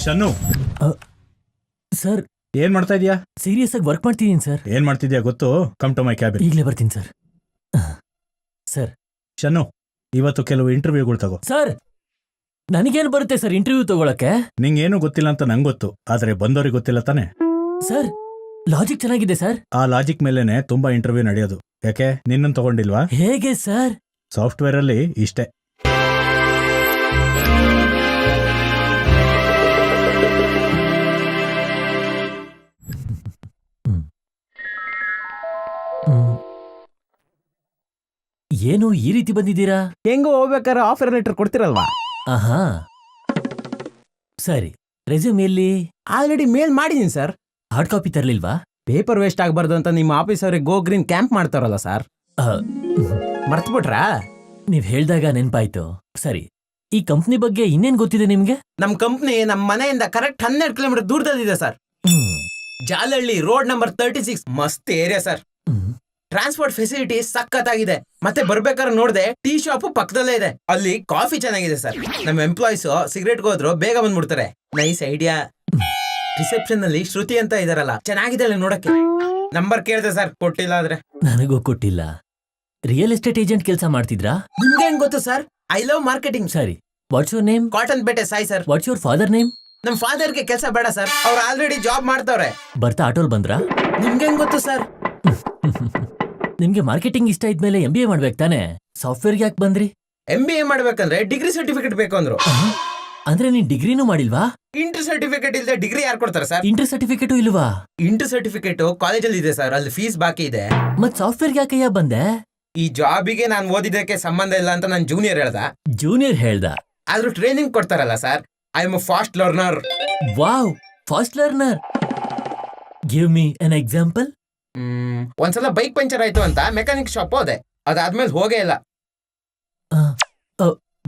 ಶನ್ನು, sir ಏನ್ ಮಾಡ್ತಾ ಇದೀಯಾ? ಸೀರಿಯಸ್ ಆಗಿ ವರ್ಕ್ ಮಾಡ್ತಿದ್ದೀನಿ ಸರ್. ಏನ್ ಮಾಡ್ತಿದ್ಯಾ ಗೊತ್ತು? Come to my cabin. ಈಗಲೇ ಬರ್ತೀನಿ ಸರ್. ಸರ್ ಶನ್ನು, ಇವತ್ತು ಕೆಲವು ಇಂಟರ್ವ್ಯೂಗಳು ತಗೋ. ಸರ್ ನನಗೇನು ಬರುತ್ತೆ ಸರ್ ಇಂಟರ್ವ್ಯೂ ತಗೊಳಕ್ಕೆ? ನಿಂಗೇನು ಗೊತ್ತಿಲ್ಲ ಅಂತ ನಂಗೆ ಗೊತ್ತು, ಆದ್ರೆ ಬಂದವ್ರಿಗೆ ಗೊತ್ತಿಲ್ಲ ತಾನೆ. ಸರ್ ಲಾಜಿಕ್ ಚೆನ್ನಾಗಿದೆ ಸರ್. ಆ ಲಾಜಿಕ್ ಮೇಲೆನೆ ತುಂಬಾ ಇಂಟರ್ವ್ಯೂ ನಡೆಯೋದು. ಯಾಕೆ ನಿನ್ನನ್ನು ತಗೊಂಡಿಲ್ವಾ? ಹೇಗೆ ಸರ್? ಸಾಫ್ಟ್ವೇರ್ ಅಲ್ಲಿ ಇಷ್ಟೇ. ಏನು ಈ ರೀತಿ ಬಂದಿದ್ದೀರಾ? ಹೆಂಗೋ ಹೋಗ್ಬೇಕಾದ್ರೆ ಆಫರ್ ಲೆಟರ್ ಕೊಡ್ತಿರಲ್ವಾ? ಆಹಾ ಸರಿ. ರೆಸ್ಯೂಮ್ ಎಲ್ಲಿ? ಆಲ್ರೆಡಿ ಮೇಲ್ ಮಾಡಿದೀನಿ ಸರ್. ಹಾರ್ಡ್ ಕಾಪಿ ತರಲಿಲ್ವಾ? ಪೇಪರ್ ವೇಸ್ಟ್ ಆಗಬಾರ್ದು ಅಂತ ನಿಮ್ಮ ಆಫೀಸ್ ಅವ್ರಿಗೆ ಗೋ ಗ್ರೀನ್ ಕ್ಯಾಂಪ್ ಮಾಡ್ತಾರಲ್ಲ ಸರ್, ಮರ್ತ್ಬಿಟ್ರಾ? ನೀವ್ ಹೇಳ್ದಾಗ ನೆನ್ಪಾಯ್ತು. ಸರಿ, ಈ ಕಂಪ್ನಿ ಬಗ್ಗೆ ಇನ್ನೇನ್ ಗೊತ್ತಿದೆ ನಿಮ್ಗೆ? ನಮ್ ಕಂಪ್ನಿ ನಮ್ ಮನೆಯಿಂದ ಕರೆಕ್ಟ್ 12 ಕಿಲೋಮೀಟರ್ ದೂರದಲ್ಲಿದೆ ಸರ್. Jalahalli road number 36. ಮಸ್ತ್ ಏರಿಯಾ ಸರ್. ಟ್ರಾನ್ಸ್ಪೋರ್ಟ್ ಫೆಸಿಲಿಟಿ ಸಖತ್ತಾಗಿದೆ. ಮತ್ತೆ ಬರ್ಬೇಕಾದ್ರೆ ನೋಡ್ದೆ ಟೀ ಶಾಪ್ ಪಕ್ಕದಲ್ಲೇ ಇದೆ, ಅಲ್ಲಿ ಕಾಫಿ ಚೆನ್ನಾಗಿದೆ ಸರ್. ನಮ್ ಎಂಪ್ಲಾಯೀಸ್ ಸಿಗರೇಟ್ ಹೋದ್ರು ಬೇಗ ಬಂದ್ಬಿಡ್ತಾರೆ. Nice idea. ರಿಸೆಪ್ಷನ್ ಅಲ್ಲಿ ಶ್ರುತಿ ಅಂತ ಇದಾರಲ್ಲ, ಚೆನ್ನಾಗಿದೆ ನೋಡಕ್ಕೆ. ನಂಬರ್ ಕೇಳಿದೆ ಸರ್, ಕೊಟ್ಟಿಲ್ಲ. ಆದ್ರೆ ನನಗೂ ಕೊಟ್ಟಿಲ್ಲ. ರಿಯಲ್ ಎಸ್ಟೇಟ್ ಏಜೆಂಟ್ ಕೆಲಸ ಮಾಡ್ತಿದ್ರಾ? ನಿಮ್ಗೆ ಹೆಂಗ್ ಗೊತ್ತು ಸರ್? I love marketing. ಸರಿ, ವಾಟ್ಸ್ ಯುವರ್ ನೇಮ್? ಕಾಟನ್ ಬೇಟೆ Sai sir. What's your father name? ನಮ್ ಫಾದರ್ಗೆ ಕೆಲಸ ಬೇಡ ಸರ್, ಅವ್ರು ಆಲ್ರೆಡಿ ಜಾಬ್ ಮಾಡ್ತಾವ್ರೆ. ಬರ್ತಾ ಆಟೋಲ್ ಬಂದ್ರಾ? ನಿಮ್ಗೆ ಹೆಂಗ್ ಗೊತ್ತು ಸರ್? ನಿಮ್ಗೆ ಮಾರ್ಕೆಟಿಂಗ್ ಇಷ್ಟ ಇದ್ಮೇಲೆ MBA ಮಾಡ್ಬೇಕು ತಾನೆ? ಸಾಫ್ಟ್ವೇರ್ಗೆ ಯಾಕೆ ಬಂದ್ರಿ? MBA ಮಾಡ್ಬೇಕಂದ್ರೆ ಡಿಗ್ರಿ ಸರ್ಟಿಫಿಕೇಟ್ ಬೇಕು ಅಂದ್ರು. ಅಂದ್ರೆ ನೀನ್ ಡಿಗ್ರಿನೂ ಮಾಡಿಲ್ವಾ? ಇಂಟರ್ ಸರ್ಟಿಫಿಕೇಟ್ ಇಲ್ಲದೆ ಡಿಗ್ರಿ ಯಾರು ಕೊಡ್ತಾರೆ ಸರ್? ಇಂಟರ್ ಸರ್ಟಿಫಿಕೇಟು ಇಲ್ವಾ? ಇಂಟರ್ ಸರ್ಟಿಫಿಕೇಟ್ ಕಾಲೇಜಲ್ಲಿ ಇದೆ ಸರ್, ಅಲ್ಲಿ ಫೀಸ್ ಬಾಕಿ ಇದೆ. ಮತ್ ಸಾಫ್ಟ್ವೇರ್ಗೆ ಯಾಕಯ್ಯ ಬಂದೆ? ಈ ಜಾಬಿಗೆ ನಾನು ಓದಿದ್ದಕ್ಕೆ ಸಂಬಂಧ ಇಲ್ಲ ಅಂತ ನನ್ನ ಜೂನಿಯರ್ ಹೇಳ್ದ. ಜೂನಿಯರ್ ಹೇಳ್ದ? ಆದ್ರೂ ಟ್ರೈನಿಂಗ್ ಕೊಡ್ತಾರಲ್ಲ sir. I am a fast learner. Wow, fast learner. Give me an example. ಒಂದ್ಸಲ ಬೈಕ್ ಪಂಚರ್ ಆಯ್ತು ಅಂತ ಮೆಕ್ಯಾನಿಕ್ ಶಾಪ್ ಹೋದೆ, ಅದಾದ್ಮೇಲೆ ಹೋಗೇ ಇಲ್ಲ.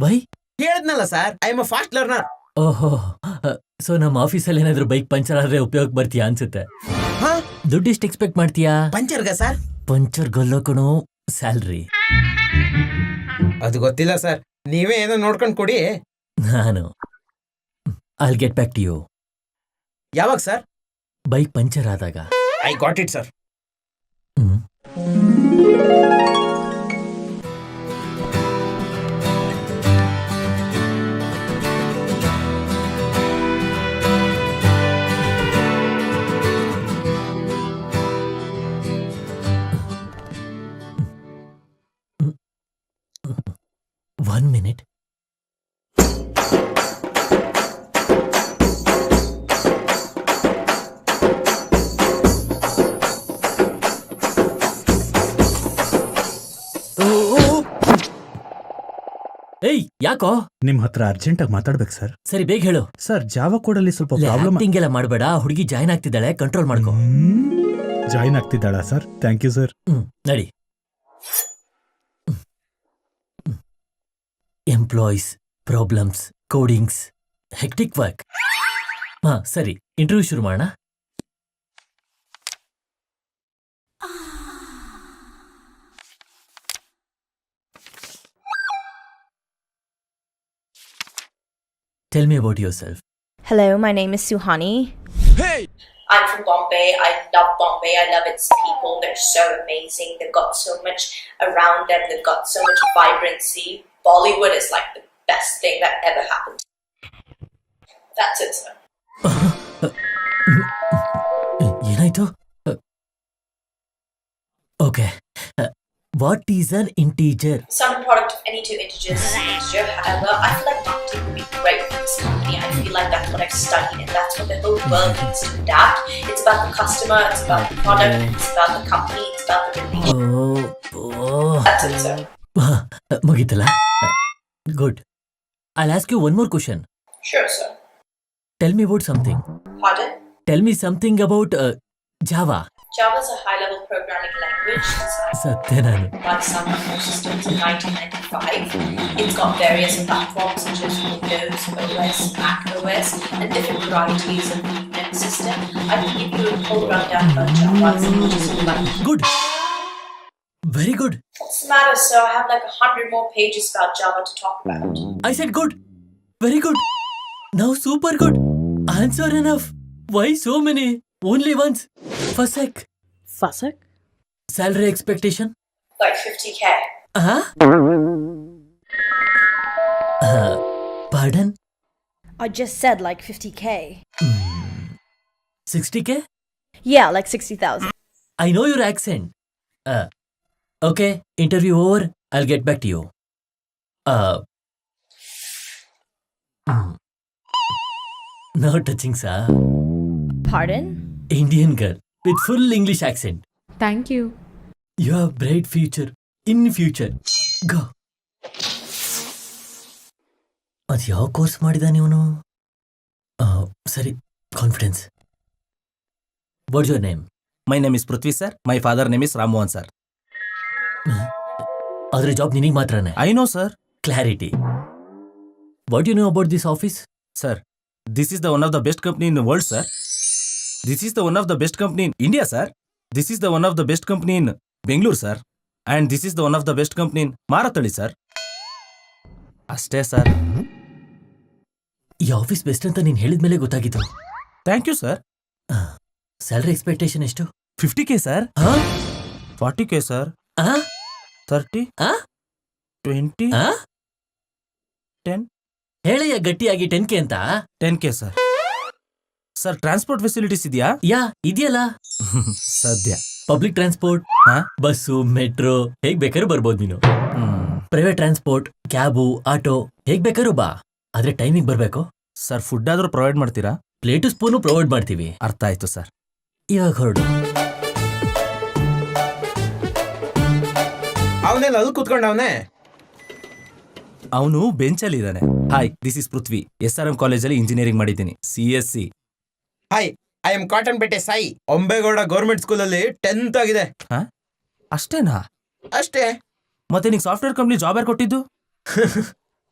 ವೈ? ಹೇಳಿದ್ನಲ್ಲ sir, I am a fast learner. ಓಹೋ, ಸೊ ನಮ್ಮ ಆಫೀಸಲ್ಲಿ ಏನಾದ್ರು ಬೈಕ್ ಪಂಚರ್ ಆದ್ರೆ ಉಪಯೋಗ ಬರ್ತೀಯಾ ಅನ್ಸುತ್ತೆ. ದುಡ್ಡು ಎಷ್ಟು ಎಕ್ಸ್ಪೆಕ್ಟ್ ಮಾಡ್ತೀಯಾ? ಪಂಚರ್ಗ ಸರ್? ಪಂಚರ್ ಗಲ್ಲೋಕಣೋ, ಸ್ಯಾಲ್ರಿ ಅದು ಗೊತ್ತಿಲ್ಲ ಸರ್, ನೀವೇ ಏನೋ ನೋಡ್ಕೊಂಡು ಕೊಡಿ. ನಾನು I'll get back to you. ಯಾವಾಗ ಸರ್? ಬೈಕ್ ಪಂಚರ್ ಆದಾಗ. I got it sir. One minute. ಏಯ್, ಯಾಕೋ? ನಿಮ್ ಹತ್ರ ಅರ್ಜೆಂಟ್ ಆಗಿ ಮಾತಾಡ್ಬೇಕು ಸರ್. ಸರಿ, ಬೇಗ ಹೇಳು. ಸರ್, ಜಾವಾ ಕೋಡ್ ಅಲ್ಲಿ ಸ್ವಲ್ಪ ಪ್ರಾಬ್ಲಮ್. ಹಿಂಗೆಲ್ಲ ಮಾಡಬೇಡ. ಹುಡುಗಿ ಜಾಯ್ನ್ ಆಗ್ತಿದ್ದಾಳೆ, ಕಂಟ್ರೋಲ್ ಮಾಡ್ಕೋ. ಜಾಯ್ನ್ ಆಗ್ತಿದ್ದಾಳ ಸರ್? Thank you sir. ನಡಿ. Employees, problems, codings, hectic work. ಸರಿ, ಇಂಟರ್ವ್ಯೂ ಶುರು ಮಾಡೋಣ. Tell me about yourself. Hello, my name is Suhani. Hey! I'm from Bombay. I love Bombay. I love its people. They're so amazing. They've got so much around them. They've got so much vibrancy. Bollywood is like the best thing that ever happened. That's it, sir. ಏನಾಯ್ತು? Okay. What is an integer? Sum product of any two integers is an integer. However, I feel like marketing would be great for this company. I feel like that's what I've studied, and that's what the whole world needs to adapt. It's about the customer, it's about the product, it's about the company, it's about the relationship. That's it, sir. ಮುಗಿತಲ್ಲ? Good. I'll ask you one more question. Sure, sir. Tell me about something. Pardon? Tell me something about Java. Java is a high-level programming language designed ಸತ್ಯನಾನು. by Sun Microsystems in 1995. It's got various platforms such as Windows, OS, Mac OS, and different varieties of the Linux system. I can give you a whole rundown about Java. It's just like Good. Very good. What's the matter, sir? I have like 100 more pages about Java to talk about. I said good. Very good. Now super good. Answer enough. Why so many? Only once. Fasek. Fasek? Salary expectation? Like 50K. Huh? Pardon? I just said like 50K. 60K? Yeah, like 60,000. I know your accent. Okay, interview over. I'll get back to you. No touching, sir. Pardon? Indian girl with full English accent. Thank you. You have bright future. In future. Go. ಅದು ಯಾವ course ಮಾಡಿದಾನೆ ಇವನು? ಸರಿ, confidence. What's your name? My name is Prithvi, sir. My father name is Rammohan, sir. ಆದ್ರೆ job ನಿನಗೆ ಮಾತ್ರನೇ. I know, sir. Clarity. What you know about this office? Sir, this is the one of the best company in the world, sir. This is the one of the best company in India, sir. This is the one of the best company in Bangalore, sir. And this is the one of the best company in Maratali, sir. ಅಷ್ಟೇ sir. ಈ office best ಅಂತ ನೀನು ಹೇಳಿದ ಮೇಲೆ ಗೊತ್ತಾಗಿತ್ತು. Thank you sir. Salary expectation ಎಷ್ಟು? 50K sir. 40K sir. 30, 20, 10. ಹೇಳಯ್ಯ ಗಟ್ಟಿಯಾಗಿ 10K ಅಂತ. 10K sir. Sir transport facilities ಇದೆಯಾ? ಯಾ ಇದೆಯಲ್ಲ. ಸದ್ಯ ಪಬ್ಲಿಕ್ ಟ್ರಾನ್ಸ್ಪೋರ್ಟ್, ಬಸ್ಸು, ಮೆಟ್ರೋ ಹೇಗ್ ಬೇಕಾದ್ರೂ ಬರ್ಬೋದು ನೀನು. ಪ್ರೈವೇಟ್ ಟ್ರಾನ್ಸ್ಪೋರ್ಟ್, ಕ್ಯಾಬು, ಆಟೋ ಹೇಗ್ ಬೇಕಾದ್ರೂ ಬಾ. ಆದ್ರೆ ಟೈಮಿಗೆ ಬರ್ಬೇಕು. ಸರ್ ಫುಡ್ ಆದ್ರೂ ಪ್ರೊವೈಡ್ ಮಾಡ್ತೀರಾ? ಪ್ಲೇಟು ಸ್ಪೂನು ಪ್ರೊವೈಡ್ ಮಾಡ್ತೀವಿ. ಅರ್ಥ ಆಯ್ತು ಸರ್. ಇವಾಗ ಹೊರಡು. ಅವನೆಲ್ಲ ಅಲ್ಲಿ ಕೂತ್ಕೊಂಡವನೇ. ಅವನು ಬೆಂಚಲ್ಲಿ ಇದ್ದಾನೆ. Hi, this is Prithvi. SRM ಕಾಲೇಜಲ್ಲಿ ಇಂಜಿನಿಯರಿಂಗ್ ಮಾಡಿದ್ದೀನಿ, CSC. Hi, I M cotton ಪೇಟೆ ಸಾಯಿ. ಒಂಬೇಗೌಡ ಗೌರ್ಮೆಂಟ್ ಸ್ಕೂಲಲ್ಲಿ 10th ಆಗಿದೆ. ಅಷ್ಟೇನಾ? ಅಷ್ಟೇ. ಮತ್ತೆ ನಿಂಗೆ ಸಾಫ್ಟ್ವೇರ್ ಕಂಪ್ನಿ ಜಾಬ್ ಯಾರು ಕೊಟ್ಟಿದ್ದು?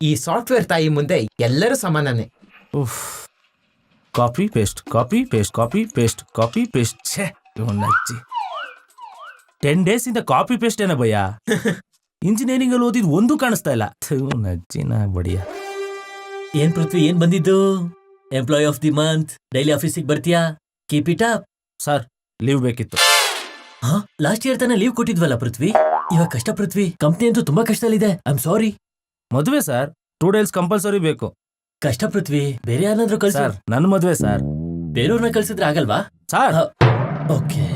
ಈ ಸಾಫ್ಟ್ವೇರ್ ತಾಯಿ ಮುಂದೆ ಎಲ್ಲರೂ ಸಮಾನನೇ. Copy paste, copy paste, copy paste, copy paste. ಛೇ, ಇವನಜ್ಜಿ 10 days ಇಂದ ಕಾಪಿ ಪೇಸ್ಟ್ ಏನ ಭಯ? ಇಂಜಿನಿಯರಿಂಗ್ ಅಲ್ಲಿ ಓದಿದ್ ಒಂದೂ ಕಾಣಿಸ್ತಾ ಇಲ್ಲ. ನಜ್ಜಿನ ಬಡಿಯ. ಏನ್ ಪೃಥ್ವಿ, ಏನ್ ಬಂದಿದ್ದು? Employee of the month, daily ಆಫೀಸಿಗೆ ಬರ್ತೀಯಾ? Keep it up. Sir leave ಬೇಕಿತ್ತು. ಲಾಸ್ಟ್ ಇಯರ್ ತಾನೇ ಲೀವ್ ಕೊಟ್ಟಿದ್ವಲ್ಲ ಪೃಥ್ವಿ. ಇವಾಗ ಕಷ್ಟ ಪೃಥ್ವಿ, ಕಂಪ್ನಿ ಅಂತೂ ತುಂಬಾ ಕಷ್ಟದಲ್ಲಿದೆ. I am sorry. ಮದುವೆ ಸರ್, 2 days ಕಂಪಲ್ಸರಿ ಬೇಕು. ಕಷ್ಟ ಪೃಥ್ವಿ, ಬೇರೆ ಯಾರಾದ್ರೂ ಕಳ್ಸ. ಸರ್ ನನ್ನ ಮದುವೆ ಸರ್. ಬೇರೆಯವ್ರನ್ನ ಕಳ್ಸಿದ್ರೆ ಆಗಲ್ವಾ ಸರ್? ಓಕೆ,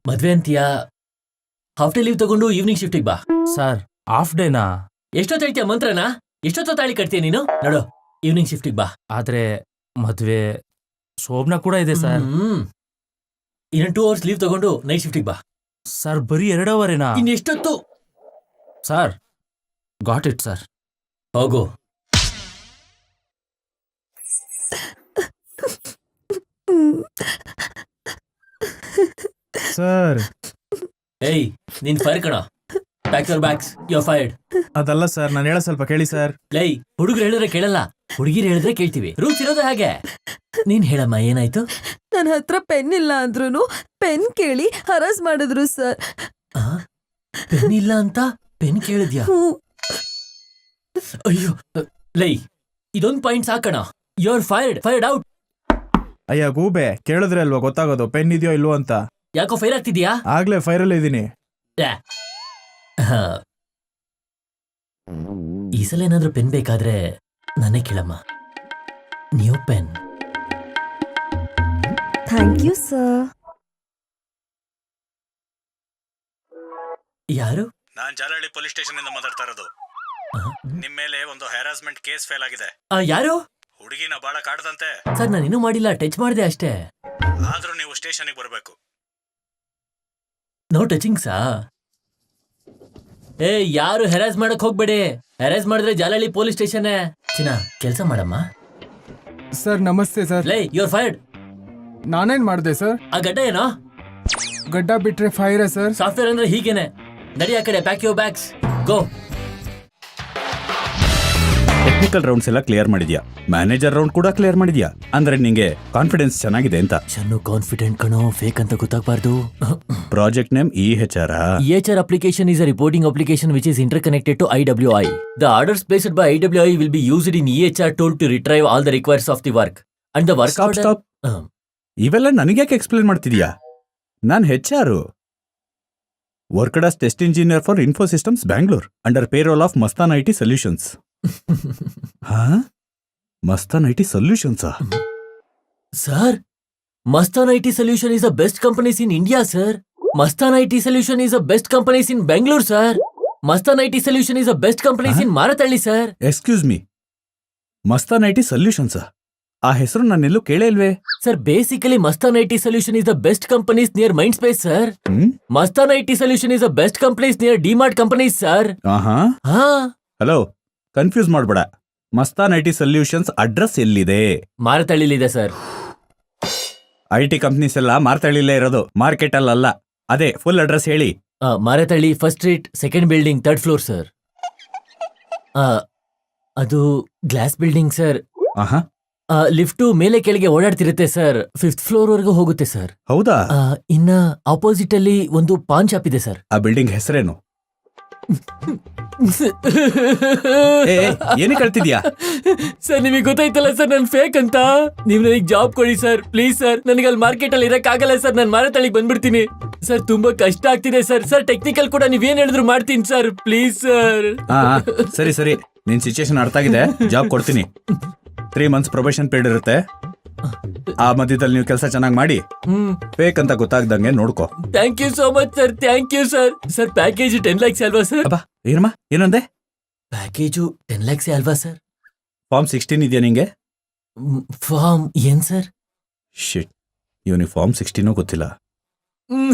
ಮದ್ವೆ ಅಂತೀಯಾ? ಹಾಫ್ ಡೇ ಲೀವ್ ತಗೊಂಡು ಈವ್ನಿಂಗ್ ಶಿಫ್ಟಿಗೆ ಬಾ. ಸರ್ ಹಾಫ್ ಡೇನಾ? ಎಷ್ಟೊತ್ತು ಹೇಳ್ತೀಯ ಮಂತ್ರನಾ? ಎಷ್ಟೊತ್ತು ತಾಳಿ ಕಟ್ತೀಯ ನೀನು? ನೋಡು, ಈವ್ನಿಂಗ್ ಶಿಫ್ಟಿಗೆ ಬಾ. ಆದ್ರೆ ಮದ್ವೆ ಶೋಭನಾ ಕೂಡ ಇದೆ ಸರ್. ಇನ್ನು 2 hours ಲೀವ್ ತಗೊಂಡು ನೈಟ್ ಶಿಫ್ಟಿಗೆ ಬಾ. ಸರ್ ಬರೀ 2 hours? ಇನ್ನೆಷ್ಟೊತ್ತು? Sir got it sir. ಹೋಗು. ಸರ್ ಏಯ್, ನೀನ್ ಫೈರ್ ಕಣ. Pack your bags, you are fired. ಅದಲ್ಲ ಸರ್, ನಾನು ಹೇಳೋ ಸ್ವಲ್ಪ ಕೇಳಿ ಸರ್. ಲೈ, ಹುಡುಗರು ಹೇಳಿದ್ರೆ ಕೇಳಲ್ಲ, ಹುಡುಗಿರು ಹೇಳಿದ್ರೆ ಕೇಳ್ತೀವಿ. ರೂಲ್ಸ್ ಇರೋದು ಹಾಗೆ. ನೀನ್ ಹೇಳಮ್ಮ, ಏನಾಯ್ತು? ನನ್ನ ಹತ್ರ ಪೆನ್ ಇಲ್ಲ ಅಂದ್ರೂ ಪೆನ್ ಕೇಳಿ ಹರಾಸ್ ಮಾಡಿದ್ರು ಸರ್. ಪೆನ್ ಇಲ್ಲ ಅಂತ ಪೆನ್ ಕೇಳಿದ್ಯಾ? ಅಯ್ಯೋ ಲೈ, ಇದೊಂದು ಪಾಯಿಂಟ್ ಸಾಕಣ. You are fired, fired out. ಅಯ್ಯ ಗೂಬೆ, ಕೇಳಿದ್ರೆ ಅಲ್ವಾ ಗೊತ್ತಾಗೋದು ಪೆನ್ ಇದೆಯೋ ಇಲ್ವೋ ಅಂತ. ಯಾಕೋ ಫೈರ್ ಆಗ್ತಿದ್ಯಾ? ಆಗ್ಲೇ ಫೈರಲ್ಲೇ ಇದೀನಿ. ಈ ಸಲ ಏನಾದ್ರೂ ಪೆನ್ ಬೇಕಾದ್ರೆ ನಾನೇ ಕೇಳಮ್ಮ. New pen. Thank you sir. ಯಾರು? ನಾನ್ ಜಾಲಹಳ್ಳಿ ಪೊಲೀಸ್ ಸ್ಟೇಷನ್ ಇಂದ ಮಾತಾಡ್ತಾ ಇರೋದು. ನಿಮ್ ಮೇಲೆ ಒಂದು ಹ್ಯಾರಾಸ್ಮೆಂಟ್ ಕೇಸ್ ಫೇಲ್ ಆಗಿದೆ. ಯಾರು? ಹುಡುಗಿನ ಬಾಳ ಕಾಡ್ದಂತೆ. ಸರ್ ನಾನಿನ್ನೂ ಮಾಡಿಲ್ಲ, ಟಚ್ ಮಾಡಿದೆ ಅಷ್ಟೇ. ಆದ್ರೂ ನೀವು ಸ್ಟೇಷನ್ಗೆ ಬರ್ಬೇಕು. ನೋ ಟಚಿಂಗ್ಸಾ? ಏ, ಯಾರು ಹೆರಾಸ್ ಮಾಡಕ್ ಹೋಗ್ಬೇಡಿ. ಹೆರಾಸ್ ಮಾಡಿದ್ರೆ ಜಾಲಹಳ್ಳಿ ಪೊಲೀಸ್ ಸ್ಟೇಷನ್. ಚಿನ್ನ, ಕೆಲಸ ಮಾಡಮ್ಮ. ಸರ್ ನಮಸ್ತೆ ಸರ್. ಲೈ, ಯು ಆರ್ ಫೈರ್ಡ್. ನಾನೇನ್ ಮಾಡಿದೆ ಸರ್? ಆ ಗಡ್ಡ ಏನೋ? ಗಡ್ಡ ಬಿಟ್ರೆ ಫೈರ ಸರ್. ಸಾಫ್ಟ್ವೇರ್ ಅಂದ್ರೆ ಹೀಗೇನೆ. ನಡಿ ಆ ಕಡೆ, pack your bags, go. Technical rounds ಎಲ್ಲ ಕ್ಲಿಯರ್ ಮಾಡಿದ್ಯಾ? ಮ್ಯಾನೇಜರ್ ರೌಂಡ್ ಕೂಡ ಕ್ಲಿಯರ್ ಮಾಡಿದ್ಯಾ? ಅಂದ್ರೆ ನಿಂಗೆ ಕಾನ್ಫಿಡೆನ್ಸ್ ಚೆನ್ನಾಗಿದೆ ಅಂತ. ಚನ್ನು ಕಾನ್ಫಿಡೆಂಟ್ ಕಣೋ, ಫೇಕ್ ಅಂತ ಗೊತ್ತಾಗಬಾರ್ದು. Project name EHR. EHR application is a reporting application which is interconnected to IWI. The orders placed by IWI will be used in EHR tool to retrieve all the requirements of the work. And the work stop stop ಇವೆಲ್ಲ ನನಗ್ಯಾಕೆ explain ಮಾಡ್ತಿದ್ಯಾ? ನಾನು HR, worked as test engineer for Infosystems Bangalore under payroll of Mastan IT solutions. ಹಾ, Mastan IT ಸೊಲ್ಯೂಷನ್ಸಾ? Sir, Mastan IT solution is the best companies in India sir. Mastan IT solution is the best companies in Bengaluru sir. Mastan IT solution is the best companies in Marathahalli sir. Excuse me, Mastan IT ಸೊಲ್ಯೂಷನ್ಸಾ? ಆ ಹೆಸರು ನಾನೆಲ್ಲೂ ಕೇಳೇ ಇಲ್ವೇ? Sir, basically Mastan IT solution is the best companies near mind space sir. Mastan IT solution is the best companies near DMart companies sir. ಆಹಾ, ಹಾ, hello, confuse ಮಾಡ್ಬೇಡ. Mastan IT solutions address ಎಲ್ಲಿದೆ? ಮಾರತಳ್ಳಿಲಿದೆ sir. IT companies ಎಲ್ಲ ಮಾರ್ತಳ್ಳಿಲೇ ಇರೋದು, ಮಾರ್ಕೆಟ್ ಅಲ್ಲ. ಅದೇ ಫುಲ್ ಅಡ್ರೆಸ್ ಹೇಳಿ. Marathahalli first street, second building, 3rd floor sir. ಅದು ಗ್ಲಾಸ್ ಬಿಲ್ಡಿಂಗ್ ಸರ್. ಆಹಾ, ಲಿಫ್ಟು ಮೇಲೆ ಕೆಳಗೆ ಓಡಾಡ್ತಿರುತ್ತೆ ಸರ್. 5th ಫ್ಲೋರ್ ವರೆಗೂ ಹೋಗುತ್ತೆ ಸರ್. ಹೌದಾ? ಇನ್ನ ಆಪೋಸಿಟ್ ಅಲ್ಲಿ ಒಂದು ಪಾನ್ ಶಾಪ್ ಇದೆ ಸರ್. ಆ ಬಿಲ್ಡಿಂಗ್ ಹೆಸರೇನು? ಏನಕ್ಕೆ ಕಳ್ತಿದ್ಯಾ? ಸರ್, ನಿಮಗೆ ಗೊತ್ತಾಯ್ತಲ್ಲ ಸರ್ ನನ್ ಫೇಕ್ ಅಂತ. ನೀವು ನನಗೆ ಜಾಬ್ ಕೊಡಿ ಸರ್, ಪ್ಲೀಸ್ ಸರ್. ನನಗೆ ಅಲ್ಲಿ ಮಾರ್ಕೆಟ್ ಅಲ್ಲಿ ಇರಕ್ ಆಗಲ್ಲ ಸರ್. ನಾನು ಮಾರತಳ್ಳಿಗೆ ಬಂದ್ಬಿಡ್ತೀನಿ ಸರ್. ತುಂಬಾ ಕಷ್ಟ ಆಗ್ತಿದೆ ಸರ್. ಸರ್, ಟೆಕ್ನಿಕಲ್ ಕೂಡ ನೀವೇನ್ ಹೇಳಿದ್ರು ಮಾಡ್ತೀನಿ ಸರ್, ಪ್ಲೀಸ್ ಸರ್. ಸರಿ ಸರಿ, ನಿನ್ ಸಿಚುಯೇಷನ್ ಅರ್ಥ ಆಗಿದೆ. ಜಾಬ್ ಕೊಡ್ತೀನಿ. 3 months ಪ್ರೊಬೇಷನ್ ಪೀರಿಯಡ್ ಇರುತ್ತೆ. ಆ ಮಧ್ಯದಲ್ಲಿ ನೀವು ಕೆಲಸ ಚೆನ್ನಾಗಿ ಮಾಡಿ ಫೇಕ್ ಅಂತ ಗೊತ್ತಾಗ್ದಂಗೆ ನೋಡ್ಕೋ. Thank you so much sir, thank you sir. Sir, package 10 lakhs ಅಲ್ವಾ ಸರ್? ಅಬ್ಬಾ, ಏನಮ್ಮ ಏನಂದೆ? ಪ್ಯಾಕೇಜು 10 lakhs ಅಲ್ವಾ ಸರ್? ಫಾರ್ಮ್ 16 ಇದೆಯಾ ನಿಂಗೆ? ಫಾರ್ಮ್ ಏನ್ ಸರ್? ಶಿಟ್, ಇವನಿಗೆ ಫಾರ್ಮ್ 16 ಗೊತ್ತಿಲ್ಲ.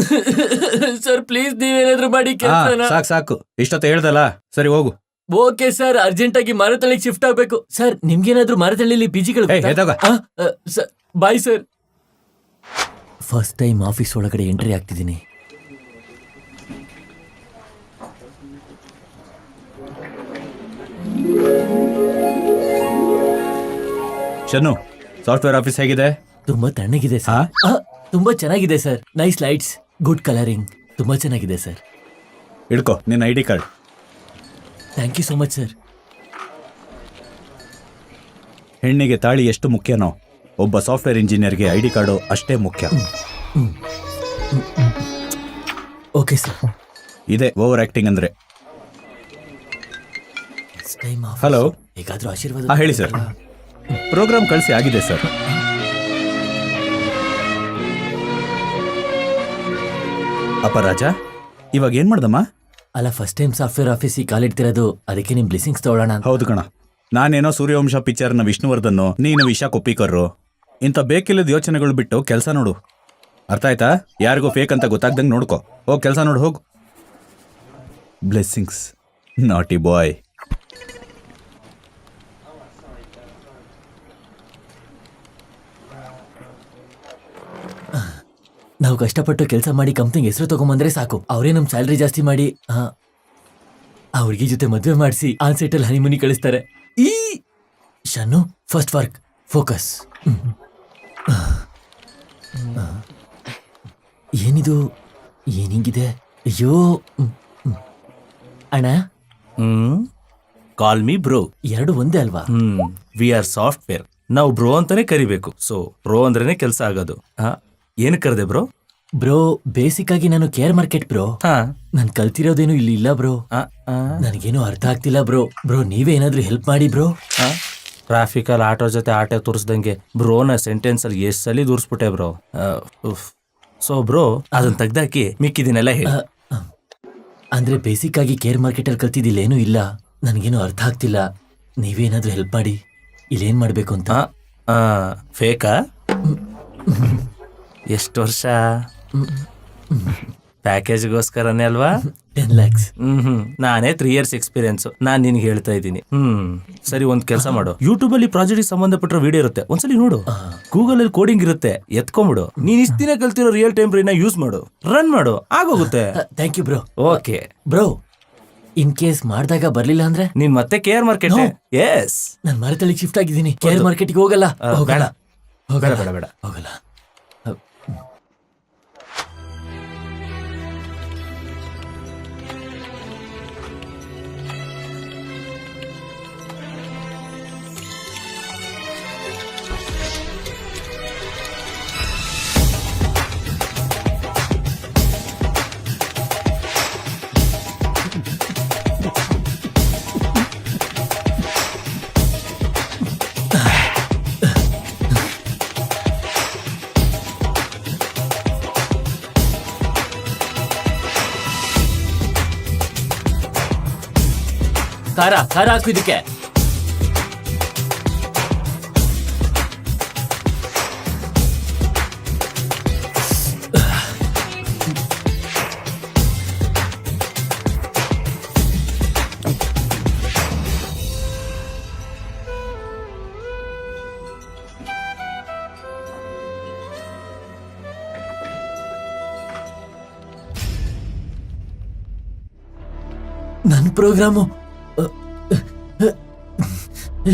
ಸರ್, ಪ್ಲೀಸ್ ನೀವೇನಾದ್ರೂ ಮಾಡಿ ಕೆಲಸನ. ಸಾಕು, ಇಷ್ಟೊತ್ತ ಹೇಳ್ದಲ್ಲ. ಸರಿ ಹೋಗು. ಓಕೆ ಸರ್, ಅರ್ಜೆಂಟ್ ಆಗಿ ಮಾರತಳ್ಳಿಗೆ ಶಿಫ್ಟ್ ಆಗ್ಬೇಕು ಸರ್. ನಿಮ್ಗೇನಾದ್ರೂ ಮಾರತಳ್ಳಿಲಿ PGಗಳು? Bye sir. First time office ಒಳಗಡೆ ಎಂಟ್ರಿ ಆಗ್ತಿದ್ದೀನಿ. ಶನು, ಸಾಫ್ಟ್ವೇರ್ ಆಫೀಸ್ ಹೇಗಿದೆ? ತುಂಬಾ ತಣ್ಣಗಿದೆ ಸರ್. ತುಂಬಾ ಚೆನ್ನಾಗಿದೆ sir. Nice lights, good colouring, ತುಂಬಾ ಚೆನ್ನಾಗಿದೆ ಸರ್. ಇಡ್ಕೋ ನಿನ್ನ ID card. Thank you so much sir. ಹೆಣ್ಣಿಗೆ ತಾಳಿ ಎಷ್ಟು ಮುಖ್ಯನೋ, ಒಬ್ಬ ಸಾಫ್ಟ್ವೇರ್ ಇಂಜಿನಿಯರ್ಗೆ ID ಕಾರ್ಡು ಅಷ್ಟೇ ಮುಖ್ಯ. Okay sir. ಇದೆ ಓವರ್ ಆಕ್ಟಿಂಗ್ ಅಂದ್ರೆ. ಹಲೋ, ಹೇಗಾದ್ರೂ ಆಶೀರ್ವಾದ. ಹೇಳಿ ಸರ್. ಪ್ರೋಗ್ರಾಮ್ ಕಳಿಸಿ ಆಗಿದೆ ಸರ್. ಅಪ್ಪ ರಾಜ, ಇವಾಗ ಏನ್ ಮಾಡ್ದಮ್ಮ? ಅಲ್ಲ, ಫಸ್ಟ್ ಟೈಮ್ ಸಾಫ್ಟ್ವೇರ್ ಆಫೀಸಿಗೆ ಕಾಲಿಡ್ತಿರೋದು, ಅದಕ್ಕೆ ನಿಮ್ ಬ್ಲೆಸಿಂಗ್ಸ್ ತಗೊಳ್ಳೋಣ. ಹೌದು ಕಣ, ನಾನೇನೋ ಸೂರ್ಯವಂಶ ಪಿಕ್ಚರ್ನ ವಿಷ್ಣುವರ್ಧನ್, ನೀನು ವಿಶಾ ಕೊಪ್ಪಿಕರ್ರು. ಇಂಥ ಬೇಕಿಲ್ಲದ ಯೋಚನೆಗಳು ಬಿಟ್ಟು ಕೆಲಸ ನೋಡು. ಅರ್ಥ ಆಯ್ತಾ? ಯಾರಿಗೂ ಫೇಕ್ ಅಂತ ಗೊತ್ತಾಗ್ದಂಗೆ ನೋಡ್ಕೋ. ಹೋಗ್ ಕೆಲಸ ನೋಡು, ಹೋಗು. ಬ್ಲೆಸ್ಸಿಂಗ್ಸ್, ನಾಟಿ ಬಾಯ್. ನಾವು ಕಷ್ಟಪಟ್ಟು ಕೆಲಸ ಮಾಡಿ ಕಂಪ್ನಿಗೆ ಹೆಸರು ತಗೊಂಬಂದ್ರೆ ಸಾಕು. ಅವರೇ ನಮ್ ಸ್ಯಾಲ್ರಿ ಜಾಸ್ತಿ ಮಾಡಿ ಆ ಹುಡುಗಿ ಜೊತೆ ಮದುವೆ ಮಾಡಿಸಿ ಆನ್ ಸೈಟ್ ಅಲ್ಲಿ ಹನಿಮೂನಿ ಕಳಿಸ್ತಾರೆ. ಈ ಶನು, ಫಸ್ಟ್ ವರ್ಕ್, ಫೋಕಸ್. ಏನಿದು, ಏನಿಂಗಿದೆ? ಅಯ್ಯೋ ಅಣ್ಣ. Call me bro. ಎರಡು ಒಂದೇ ಅಲ್ವಾ? We are software. ನಾವು ಬ್ರೋ ಅಂತಾನೆ ಕರಿಬೇಕು. ಸೊ ಬ್ರೋ ಅಂದ್ರೇನೆ ಕೆಲಸ ಆಗೋದು. ಏನ್ ಕರೆದೆ ಬ್ರೋ? ಬ್ರೋ, ಬೇಸಿಕ್ ಆಗಿ ನಾನು ಕೇರ್ ಮಾರ್ಕೆಟ್ ಬ್ರೋ. ನಾನ್ ಕಲ್ತಿರೋದೇನು ಇಲ್ಲಿ ಇಲ್ಲ ಬ್ರೋ. ನನಗೇನು ಅರ್ಥ ಆಗ್ತಿಲ್ಲ ಬ್ರೋ. ಬ್ರೋ, ನೀವೇ ಏನಾದ್ರೂ ಹೆಲ್ಪ್ ಮಾಡಿ ಬ್ರೋ. ಟ್ರಾಫಿಕ್ ಅಲ್ಲಿ ಆಟೋ ಜೊತೆ ಆಟೋ ತೋರಿಸ್ದಂಗೆ ಬ್ರೋನ ಸೆಂಟೆನ್ಸ್ ಅಲ್ಲಿ ಎಷ್ಟ್ ಸಲ ದೂರ್ಸ್ಬಿಟ್ಟೆ ಬ್ರೋ. ಸೊ ಬ್ರೋ, ಅದನ್ನ ತೆಗ್ದಾಕಿ ಮಿಕ್ಕಿದಿನೆಲ್ಲ ಹೇಳಿ. ಅಂದ್ರೆ ಬೇಸಿಕ್ ಆಗಿ ಕೇರ್ ಮಾರ್ಕೆಟ್ ಅಲ್ಲಿ ಕಲ್ತಿದ್ದಿಲ್ಲ, ಏನೂ ಇಲ್ಲ. ನನಗೇನು ಅರ್ಥ ಆಗ್ತಿಲ್ಲ. ನೀವೇನಾದ್ರೂ ಹೆಲ್ಪ್ ಮಾಡಿ. ಇಲ್ಲೇನ್ ಮಾಡ್ಬೇಕು ಅಂತ. ಫೇಕಾ? ಎಷ್ಟು ವರ್ಷ? ಪ್ಯಾಕೇಜ್ಗೋಸ್ಕರನೇ ಅಲ್ವಾ? 10 lakhs. ನಾನೇ 3 years ಎಕ್ಸ್ಪೀರಿಯನ್ಸ್. ನಾನ್ ನಿನ್ಗೆ ಹೇಳ್ತಾ ಇದ್ದೀನಿ. ಸರಿ, ಒಂದ್ ಕೆಲಸ ಮಾಡು. ಯೂಟ್ಯೂಬ್ ಅಲ್ಲಿ ಪ್ರಾಜೆಕ್ಟ್ ಸಂಬಂಧಪಟ್ಟ ವಿಡಿಯೋ ಇರುತ್ತೆ, ಒಂದ್ಸಲಿ ನೋಡು. ಗೂಗಲ್ ಅಲ್ಲಿ ಕೋಡಿಂಗ್ ಇರುತ್ತೆ, ಎತ್ಕೊಂಡ್ಬಿಡು. ನೀನ್ ಇಷ್ಟ ದಿನ ಕಲ್ತಿರೋ ರಿಯಲ್ ಟೈಮ್ ಬ್ರೈನ್ ಯೂಸ್ ಮಾಡು, ರನ್ ಮಾಡು, ಆಗೋಗುತ್ತೆ. Thank you bro. Okay bro, in case ಮಾಡಿದಾಗ ಬರ್ಲಿಲ್ಲ ಅಂದ್ರೆ? ನೀನ್ ಮತ್ತೆ ಕೇರ್ ಮಾರ್ಕೆಟ್? ಎಸ್, ನಾನು ಮಾರತಳ್ಳಿಗೆ ಶಿಫ್ಟ್ ಆಗಿದ್ದೀನಿ. ಕೇರ್ ಮಾರ್ಕೆಟ್ಗೆ ಹೋಗಲ್ಲ. ಬೇಡ ಹೋಗಲ್ಲ ಬೇಡ ಬೇಡ ಹೋಗಲ್ಲ. ಖಾರ ಹಾಕು ಇದಕ್ಕೆ. ನನ್ನ program I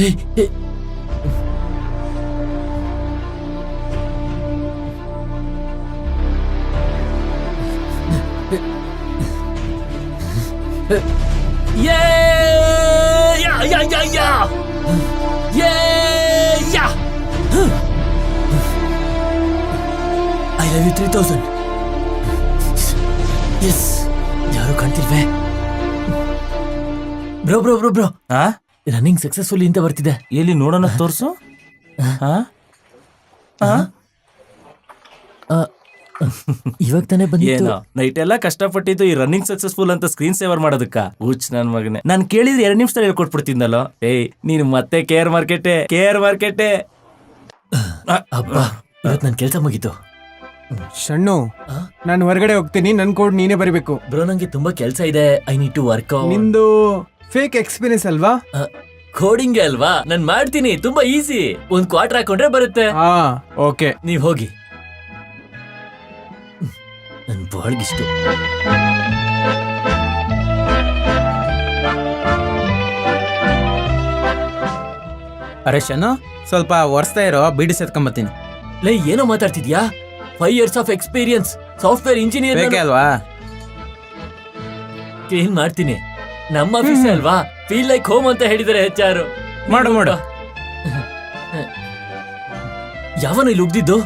love you 3000. Yes, ಯಾರು ಕಾಣ್ತಿಲ್ವೇ? Bro bro bro bro, running successful ಅಂತ ಬರ್ತಿದೆ. ಎಲ್ಲಿ ನೋಡೋಣ, ತೋರ್ಸು. ಇವಾಗ ತಾನೇ ಬಂದಿತ್ತು. ಏನೋ ನೈಟ್ ಎಲ್ಲ ಕಷ್ಟಪಟ್ಟಿದ್ದು ಈ ರನ್ನಿಂಗ್ ಸಕ್ಸಸ್ಫುಲ್ ಅಂತ ಸ್ಕ್ರೀನ್ ಸೇವರ್ ಮಾಡೋದಕ್ಕ. ಹುಚ್ಚ ನನ್ ಮಗನೆ, ನಾನು ಕೇಳಿದ್ರೆ 2 ನಿಮಿಷದಲ್ಲಿ ಹೇಳ್ಕೊಟ್ಬಿಡ್ತಿದ್ದಲ್ಲ. ಏಯ್, ನೀನು ಮತ್ತೆ ಕೇರ್ ಮಾರ್ಕೆಟೇ. ಅಬ್ಬ, ಇವತ್ತು ನನ್ನ ಕೆಲಸ ಮುಗೀತು. ಶಣ್ಣು, ನಾನು ಹೊರಗಡೆ ಹೋಗ್ತೀನಿ, ನನ್ ಕೋಡ್ ನೀನೇ ಬರಿಬೇಕು. ಬ್ರೋ, ನಂಗೆ ತುಂಬಾ ಕೆಲಸ ಇದೆ. I need to work. ನಿಂದು ಫೇಕ್ ಎಕ್ಸ್ಪೀರಿಯನ್ಸ್ ಅಲ್ವಾ? ಕೋಡಿಂಗ್ ಅಲ್ವಾ, ನಾನ್ ಮಾಡ್ತೀನಿ. ತುಂಬಾ ಈಸಿ. 1 ಕ್ವಾರ್ಟರ್ ಹಾಕೊಂಡ್ರೆ ಬರುತ್ತೆ. ಓಕೆ, ನೀವ್ ಹೋಗಿ. ನನ್ ಬಾಳ್ಗಿಷ್ಟು. ಅರೆ ಶನು, ಸ್ವಲ್ಪ ಒರೆಸ್ತಾ ಇರೋ, ಬೀಡಿ ಸೆತ್ಕೊಂಬತ್ತೀನಿ. ಲೈ, ಏನೋ ಮಾತಾಡ್ತಿದ್ಯಾ? 5 years of experience, software engineer. ಬೇಕೇ ಅಲ್ವಾ? ಕ್ಲೀನ್ ಮಾಡ್ತೀನಿ. ನಮ್ಮ ಆಫೀಸ್ ಅಲ್ವಾ, ಫೀಲ್ ಲೈಕ್ ಹೋಮ್ ಅಂತ ಹೇಳಿದರೆ HR. ಮಾಡು. ಯಾವನು ಇಲ್ಲಿ ಉಗ್ದಿದ್ದು?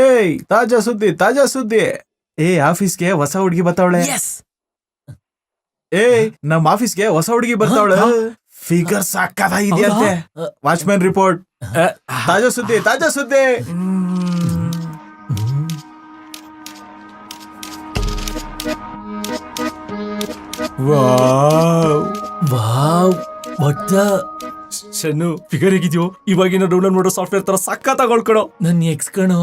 ಏಯ್, ತಾಜಾ ಸುದ್ದಿ. ಆಫೀಸ್ಗೆ ಹೊಸ ಹುಡುಗಿ ಬರ್ತಾವಳೆ. ಏಯ್, ನಮ್ಮ ಆಫೀಸ್ಗೆ ಹೊಸ ಹುಡುಗಿ ಬರ್ತಾವಳೆ. ಫಿಗರ್ ಸಾಕಾಗಿದೆಯಂತೆ. Watchman report. ತಾಜಾ ಸುದ್ದಿ. Wow, what the Shannu, figure ಹೇಗಿದ್ಯೋ? ಇವಾಗಿನ ಡೌನ್ಲೋಡ್ ಮಾಡೋ ಸಾಫ್ಟ್ವೇರ್ ತರ ಸಕ್ಕ ತಗೊಳ್ಕೊಳೋ. ನನ್ನ ಎಕ್ಸ್ ಕಣೋ.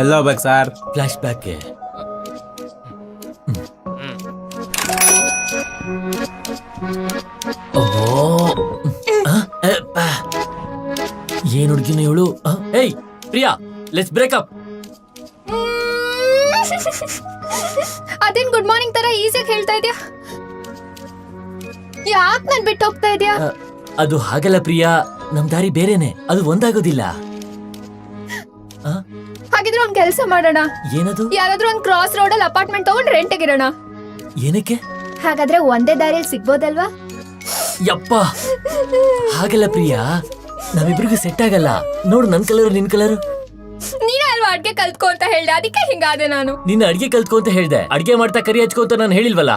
ಎಲ್ಲ ಹೋಗ್ಬೇಕು ಸರ್? Flash back. ಏನ್ ಹುಡುಗಿನ ಇವಳು? ಏಯ್ ಪ್ರಿಯಾ, ಲೆಟ್ಸ್ ಬ್ರೇಕಪ್. ಅದೇನ್ ಗುಡ್ ಮಾರ್ನಿಂಗ್ ತರ ಈಸಿಯಾಗಿ ಹೇಳ್ತಾ ಇದ್ಯಾ? ಯಾಕೆ ನನ್ ಬಿಟ್ಟು ಹೋಗ್ತಾ ಇದ್ಯಾ? ಅದು ಹಾಗಲ್ಲ ಪ್ರಿಯಾ, ನಮ್ ದಾರಿ ಬೇರೆನೆ, ಅದು ಒಂದಾಗೋದಿಲ್ಲ. ಹಾಗಿದ್ರೆ ಒಂದ್ ಕೆಲಸ ಮಾಡೋಣ. ಏನದು? ಯಾರಾದ್ರೂ ಒಂದ್ ಕ್ರಾಸ್ ರೋಡ್ ಅಲ್ಲಿ ಅಪಾರ್ಟ್ಮೆಂಟ್ ತಗೊಂಡ್ ರೆಂಟ್ಗೆ ಇರೋಣ. ಏನಕ್ಕೆ? ಹಾಗಾದ್ರೆ ಒಂದೇ ದಾರಿಯಲ್ಲಿ ಸಿಗ್ಬೋದಲ್ವಾ? ಯಪ್ಪ, ಹಾಗಲ್ಲ ಪ್ರಿಯಾ, ನಾವಿಬ್ರಿಗೂ ಸೆಟ್ ಆಗಲ್ಲ. ನೋಡು, ನನ್ ಕಲರ್ ನಿನ್ ಕಲರ್. ನೀನೇ ಅಲ್ವಾ ಅಡ್ಗೆ ಕಲ್ತ್ಕೊ ಅಂತ ಹೇಳ್ದೆ, ಅದಕ್ಕೆ ಹಿಂಗಾದೆ ನಾನು. ನಿನ್ನ ಅಡ್ಗೆ ಕಲ್ತ್ಕೊ ಅಂತ ಹೇಳ್ದೆ, ಅಡ್ಗೆ ಮಾಡ್ತಾ ಕರಿ ಹಚ್ಕೊ ಅಂತ ನಾನು ಹೇಳಿಲ್ವಲ್ಲ.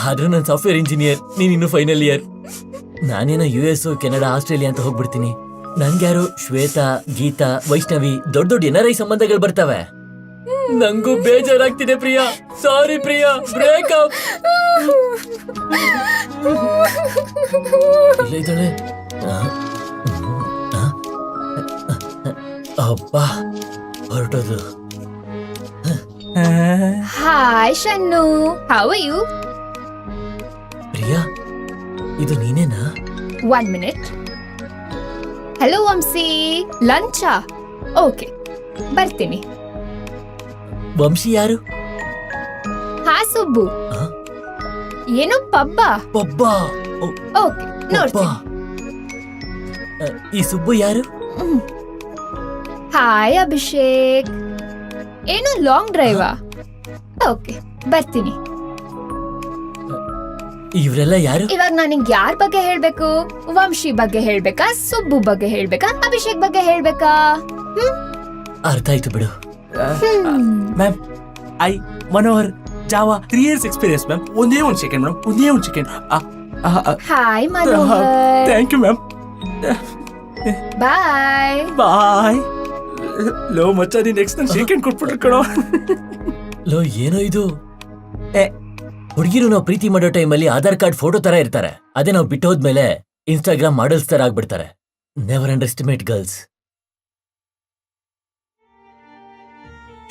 ಆದ್ರೂ ನಾನು ಸಾಫ್ಟ್ವೇರ್ ಇಂಜಿನಿಯರ್, ನೀನ್ ಇನ್ನು ಫೈನಲ್ ಇಯರ್. ನಾನೇನೋ US, ಕೆನಡಾ, ಆಸ್ಟ್ರೇಲಿಯಾ ಅಂತ ಹೋಗ್ಬಿಡ್ತೀನಿ. ನನ್ಗ್ಯಾರು ಶ್ವೇತಾ, ಗೀತಾ, ವೈಷ್ಣವಿ, ದೊಡ್ಡ NRI ಸಂಬಂಧಗಳು ಬರ್ತವೆ. ನಂಗೂ ಬೇಜಾರಾಗ್ತಿದೆ ಪ್ರಿಯಾ. ಸಾರಿ ಪ್ರಿಯಾ, ಬ್ರೇಕಪ್. ಇದ್ದಾಳೆ. ಅಬ್ಬಾ, ಹೊರಟೋದು. Hi Shannu, how are you? Priya, ಇದು ನೀನೇನಾ? 1 minute. ಹಲೋ ವಂಶಿ, ಲಂಚಾ? ಓಕೆ, ಬರ್ತೀನಿ. ವಂಶಿ ಯಾರು? ಹಾ ಸುಬ್ಬು. ಏನು ಪಬ್ಬ? ಪಬ್ಬಾ? ಓಕೆ, ನೋಡ್ತೀನಿ. ಈ ಸುಬ್ಬು ಯಾರು? ಹಾಯ್ ಅಭಿಷೇಕ್. ಏನು ಲಾಂಗ್ ಡ್ರೈವಾ? ಓಕೆ, ಬರ್ತೀನಿ. ಇವರೆಲ್ಲ ಯಾರು? ಇವಾಗ ನಾನಿಂಗ್ ಯಾರ ಬಗ್ಗೆ ಹೇಳ್ಬೇಕು? ವಂಶಿ ಬಗ್ಗೆ ಹೇಳ್ಬೇಕಾ, ಸುಬ್ಬು ಬಗ್ಗೆ ಹೇಳ್ಬೇಕಾ, ಅಭಿಷೇಕ್ ಬಗ್ಗೆ ಹೇಳ್ಬೇಕಾ? ಅರ್ಥ ಆಯ್ತು ಬಿಡು. Ma'am, 1 hour Java 3 years experience ma'am. ಒಂದೇ ಒಂದು ಸೆಕೆಂಡ್ ಮೇಡಮ್, ಒಂದೇ ಒಂದು second. Hi Manohar. Thank you ma'am. Bye. Bye. ಲೋ ಮಚ್ಚ ನೀನ್ ನೆಕ್ಸ್ಟ್ ನನ್ ಶೇಕ್ ಹ್ಯಾಂಡ್ ಕೊಟ್ಬಿಟ್ರು ಕಣೋ. ಲೋ ಏನೋ ಇದು ಹುಡುಗಿರು ನಾವು ಪ್ರೀತಿ ಮಾಡೋ ಟೈಮಲ್ಲಿ ಆಧಾರ್ ಕಾರ್ಡ್ ಫೋಟೋ ತರ ಇರ್ತಾರೆ. ಅದೇ ನಾವು ಬಿಟ್ಟು ಹೋದ್ಮೇಲೆ ಇನ್ಸ್ಟಾಗ್ರಾಮ್ ಮಾಡಲ್ಸ್ ತರ ಆಗ್ಬಿಡ್ತಾರೆ. Never underestimate girls.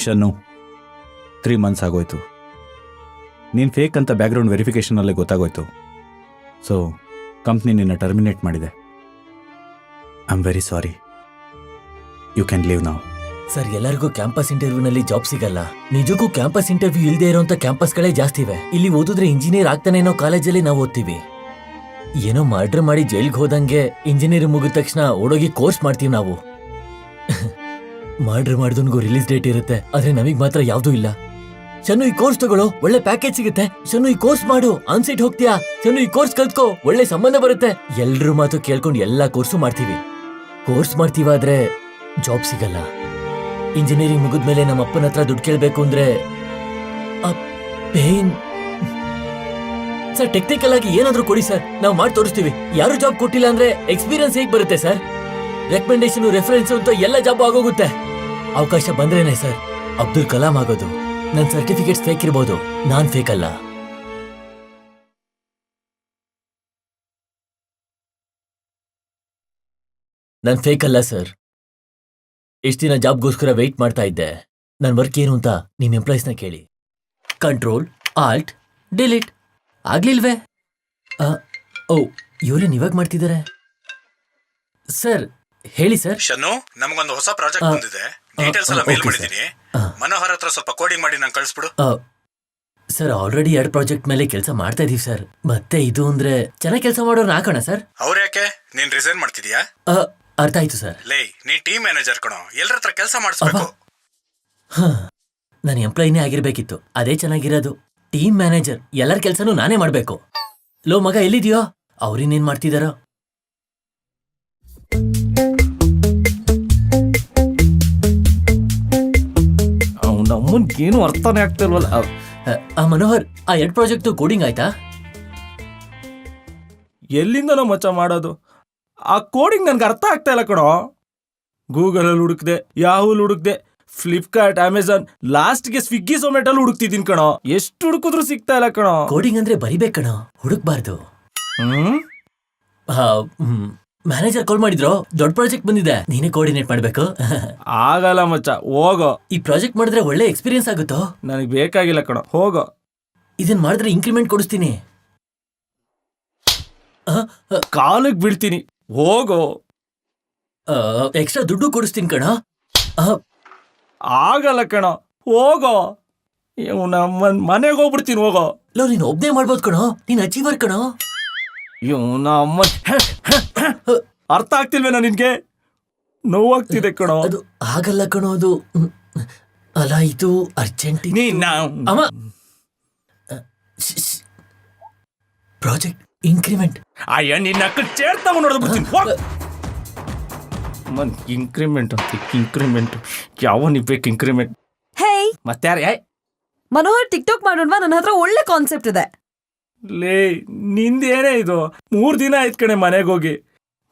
Shannu 3 months ಆಗೋಯ್ತು. ನೀನು ಫೇಕ್ ಅಂತ ಬ್ಯಾಕ್ಗ್ರೌಂಡ್ ವೆರಿಫಿಕೇಷನಲ್ಲೇ ಗೊತ್ತಾಗೋಯ್ತು. ಸೊ ಕಂಪ್ನಿ ನಿನ್ನ ಟರ್ಮಿನೇಟ್ ಮಾಡಿದೆ. I am very sorry. You can leave ನಾವು. ಸರ್, ಎಲ್ಲರಿಗೂ ಕ್ಯಾಂಪಸ್ ಇಂಟರ್ವ್ಯೂನಲ್ಲಿ ಜಾಬ್ ಸಿಗಲ್ಲ. ನಿಜಕ್ಕೂ ಕ್ಯಾಂಪಸ್ ಇಂಟರ್ವ್ಯೂ ಇಲ್ಲದೆ ಇರೋಂಥ ಕ್ಯಾಂಪಸ್ಗಳೇ ಜಾಸ್ತಿ ಇವೆ. ಇಲ್ಲಿ ಓದಿದ್ರೆ ಇಂಜಿನಿಯರ್ ಆಗ್ತಾನೆ ಅನ್ನೋ ಕಾಲೇಜಲ್ಲಿ ನಾವು ಓದ್ತೀವಿ. ಏನೋ ಮರ್ಡರ್ ಮಾಡಿ ಜೈಲ್ಗೆ ಹೋದಂಗೆ ಇಂಜಿನಿಯರಿಂಗ್ ಮುಗಿದ ತಕ್ಷಣ ಓಡೋಗಿ ಕೋರ್ಸ್ ಮಾಡ್ತೀವಿ ನಾವು. ಮರ್ಡರ್ ಮಾಡಿದವನಿಗೂ ರಿಲೀಸ್ ಡೇಟ್ ಇರುತ್ತೆ, ಆದ್ರೆ ನಮಗ್ ಮಾತ್ರ ಯಾವ್ದೂ ಇಲ್ಲ. ಶನ್ನು, ಈ ಕೋರ್ಸ್ ತಗೊಳ್ಳೋ, ಒಳ್ಳೆ ಪ್ಯಾಕೇಜ್ ಸಿಗುತ್ತೆ. ಶನ್ನು, ಈ ಕೋರ್ಸ್ ಮಾಡು, ಆನ್ಸೈಟ್ ಹೋಗ್ತೀಯಾ? ಶನ್ನು, ಈ ಕೋರ್ಸ್ ಕಲ್ತ್ಕೋ, ಒಳ್ಳೆ ಸಂಬಂಧ ಬರುತ್ತೆ. ಎಲ್ರ ಮಾತು ಕೇಳ್ಕೊಂಡು ಎಲ್ಲಾ ಕೋರ್ಸು ಮಾಡ್ತೀವಿ. ಕೋರ್ಸ್ ಮಾಡ್ತೀವಾದ್ರೆ ಜಾಬ್ ಸಿಗಲ್ಲ. ಇಂಜಿನಿಯರಿಂಗ್ ಮುಗಿದ್ಮೇಲೆ ನಮ್ಮ ಅಪ್ಪನ ಹತ್ರ ದುಡ್ಡು ಕೇಳಬೇಕು ಅಂದ್ರೆ ಪೇನ್. ಸರ್, ಟೆಕ್ನಿಕಲ್ ಆಗಿ ಏನಾದ್ರೂ ಕೊಡಿ ಸರ್, ನಾವು ಮಾಡಿ ತೋರಿಸ್ತೀವಿ. ಯಾರು ಜಾಬ್ ಕೊಟ್ಟಿಲ್ಲ ಅಂದ್ರೆ ಎಕ್ಸ್ಪೀರಿಯನ್ಸ್ ಹೇಗೆ ಬರುತ್ತೆ ಸರ್? ರೆಕಮೆಂಡೇಶನ್, ರೆಫರೆನ್ಸ್ ಅಂತ ಎಲ್ಲ ಜಾಬ್ ಆಗೋಗುತ್ತೆ. ಅವಕಾಶ ಬಂದ್ರೇನೆ ಸರ್ ಅಬ್ದುಲ್ ಕಲಾಂ ಆಗೋದು. ನನ್ನ ಸರ್ಟಿಫಿಕೇಟ್ಸ್ ಫೇಕ್ ಇರ್ಬೋದು, ನಾನ್ ಫೇಕ್ ಅಲ್ಲ. ನಾನ್ ಫೇಕ್ ಅಲ್ಲ ಸರ್. ಎಷ್ಟು ದಿನ ಜಾಬ್ಗೋಸ್ಕರ ವೆಯ್ಟ್ ಮಾಡ್ತಾ ಇದ್ದೆ. ನನ್ನ ವರ್ಕ್ ಏನು ಅಂತ ನಿಮ್ಮ ಎಂಪ್ಲಾಯೀಸ್ನ ಕೇಳಿ. ಕಂಟ್ರೋಲ್ ಆಲ್ಟ್ ಡಿಲೀಟ್ ಆಗ್ಲಿಲ್ವೇ? ಓ, ಇವ್ರೇನು ಇವಾಗ ಮಾಡ್ತಿದ್ದಾರೆ? ಸರ್ ಹೇಳಿ ಸರ್. ಶನ್ನು, ನಮಗೊಂದು ಹೊಸ ಪ್ರಾಜೆಕ್ಟ್ ಬಂದಿದೆ. ಡೀಟೇಲ್ಸ್ ಎಲ್ಲ ಮೇಲ್ ಮಾಡಿದೀನಿ. ಮನೋಹರ್ ಹತ್ರ ಸ್ವಲ್ಪ ಕೋಡಿಂಗ್ ಮಾಡಿ ನಂಗೆ ಕಳಿಸ್ಬಿಡು. ಸರ್, ಆಲ್ರೆಡಿ 2 ಪ್ರಾಜೆಕ್ಟ್ ಮೇಲೆ ಕೆಲಸ ಮಾಡ್ತಾ ಇದೀವಿ ಸರ್. ಮತ್ತೆ ಇದು ಅಂದ್ರೆ ಚೆನ್ನಾಗಿ ಕೆಲಸ ಮಾಡೋರ್ನ ಹಾಕೋಣ ಸರ್. ಅವ್ರ ಯಾಕೆ? ನೀನ್ ರಿಸೈನ್ ಮಾಡ್ತಿದ್ಯಾ? ಅರ್ಥ ಆಯ್ತು ಸರ್. ಲೇ, ನೀ ಟೀಮ್ ಮ್ಯಾನೇಜರ್ ಕಣೋ, ಎಲ್ಲರ ಹತ್ರ ಕೆಲಸ ಮಾಡಿಸ್ಬೇಕು. ನಾನು ಎಂಪ್ಲಾಯಿನೇ ಆಗಿರ್ಬೇಕಿತ್ತು, ಅದೇ ಚೆನ್ನಾಗಿರೋದು. ಟೀಮ್ ಮ್ಯಾನೇಜರ್, ಎಲ್ಲರ ಕೆಲಸನೂ ನಾನೇ ಮಾಡ್ಬೇಕು. ಲೋ ಮಗ, ಎಲ್ಲಿದ್ಯೋ? ಅವ್ರಿನ್ನೇನ್ ಮಾಡ್ತಿದಾರೋ? ನಮ್ಮನ್ಗೇನು ಅರ್ಥನೇ ಆಗ್ತಿಲ್ವಲ್ಲ. ಮನೋಹರ್, ಆ 2 ಪ್ರಾಜೆಕ್ಟ್ ಕೋಡಿಂಗ್ ಆಯ್ತಾ? ಎಲ್ಲಿಂದ ನಾವು ಮಚ್ಚ ಮಾಡೋದು? ಆ ಕೋಡಿಂಗ್ ನನ್ಗೆ ಅರ್ಥ ಆಗ್ತಾ ಇಲ್ಲ ಕಣೋ. ಗೂಗಲಲ್ಲಿ ಹುಡುಕ್ದೆ, ಯಾಹೂಲ್ ಹುಡುಕ್ದೆ, ಫ್ಲಿಪ್ಕಾರ್ಟ್, ಅಮೆಝಾನ್, ಲಾಸ್ಟ್ಗೆ ಸ್ವಿಗ್ಗಿ, ಝೊಮ್ಯಾಟೋಲ್ ಹುಡುಕ್ತಿದ್ದೀನಿ ಕಣೋ. ಎಷ್ಟು ಹುಡುಕಿದ್ರು ಸಿಗ್ತಾ ಇಲ್ಲ ಕಣೋ. ಕೋಡಿಂಗ್ ಅಂದ್ರೆ ಬರಿಬೇಕು ಕಣೋ, ಹುಡುಕ್ಬಾರ್ದು. ಮ್ಯಾನೇಜರ್ ಕಾಲ್ ಮಾಡಿದ್ರು, ದೊಡ್ಡ ಪ್ರಾಜೆಕ್ಟ್ ಬಂದಿದೆ, ನೀನೇ ಕೋಆರ್ಡಿನೇಟ್ ಮಾಡ್ಬೇಕು. ಆಗಲ್ಲ ಮಚ್ಚ, ಹೋಗೋ. ಈ ಪ್ರಾಜೆಕ್ಟ್ ಮಾಡಿದ್ರೆ ಒಳ್ಳೆ ಎಕ್ಸ್ಪೀರಿಯನ್ಸ್ ಆಗುತ್ತೋ? ನನಗೆ ಬೇಕಾಗಿಲ್ಲ ಕಣೋ, ಹೋಗೋ. ಇದನ್ ಮಾಡಿದ್ರೆ ಇನ್ಕ್ರಿಮೆಂಟ್ ಕೊಡಿಸ್ತೀನಿ. ಕಾಲಿಗೆ ಬೀಳ್ತೀನಿ, ಹೋಗೋ. ಎಕ್ಸ್ಟ್ರಾ ದುಡ್ಡು ಕೊಡಿಸ್ತೀನಿ ಕಣ. ಆಗಲ್ಲ ಕಣೋ, ಹೋಗೋ. ನಮ್ಮ ಮನೆಗೆ ಹೋಗ್ಬಿಡ್ತೀನಿ, ಹೋಗೋ. ಲೋ, ನೀನ್ ಒಬ್ನೇ ಮಾಡ್ಬೋದು ಕಣೋ, ನೀನ್ ಅಚೀವರ್ ಕಣೋ. ಅಮ್ಮ ಅರ್ಥ ಆಗ್ತಿಲ್ವೇನೋ ನಿನ್ಗೆ? ನೋವಾಗ್ತಿದೆ ಕಣೋ. ಅದು ಆಗಲ್ಲ ಕಣೋ, ಅದು ಅಲ್ಲ, ಇದು ಅರ್ಜೆಂಟ್. ಅಮ್ಮ, ಪ್ರಾಜೆಕ್ಟ್ ಇನ್ಕ್ರಿಮೆಂಟ್. ಅಯ್ಯ, ನಿನ್ನ ಚೇರ್ ತಗೊಂಡು ನೋಡ್ಬಿಡ್ತೀನಿ. ಇನ್ಕ್ರಿಮೆಂಟ್ ಅಂತ, ಇನ್ಕ್ರಿಮೆಂಟ್ ಯಾವನಿಗೆ ಬೇಕು ಇನ್ಕ್ರಿಮೆಂಟ್? ಹೇಯ್ ಮತ್ತಾರ? ಮನೋಹರ್, ಟಿಕ್ಟಾಕ್ ಮಾಡೋಣ, ನನ್ನ ಹತ್ರ ಒಳ್ಳೆ ಕಾನ್ಸೆಪ್ಟ್ ಇದೆ. ಲೇ, ನಿಂದೇನೇ ಇದು? 3 ದಿನ ಆಯ್ತು ಕಣೆ ಮನೆಗೆ ಹೋಗಿ.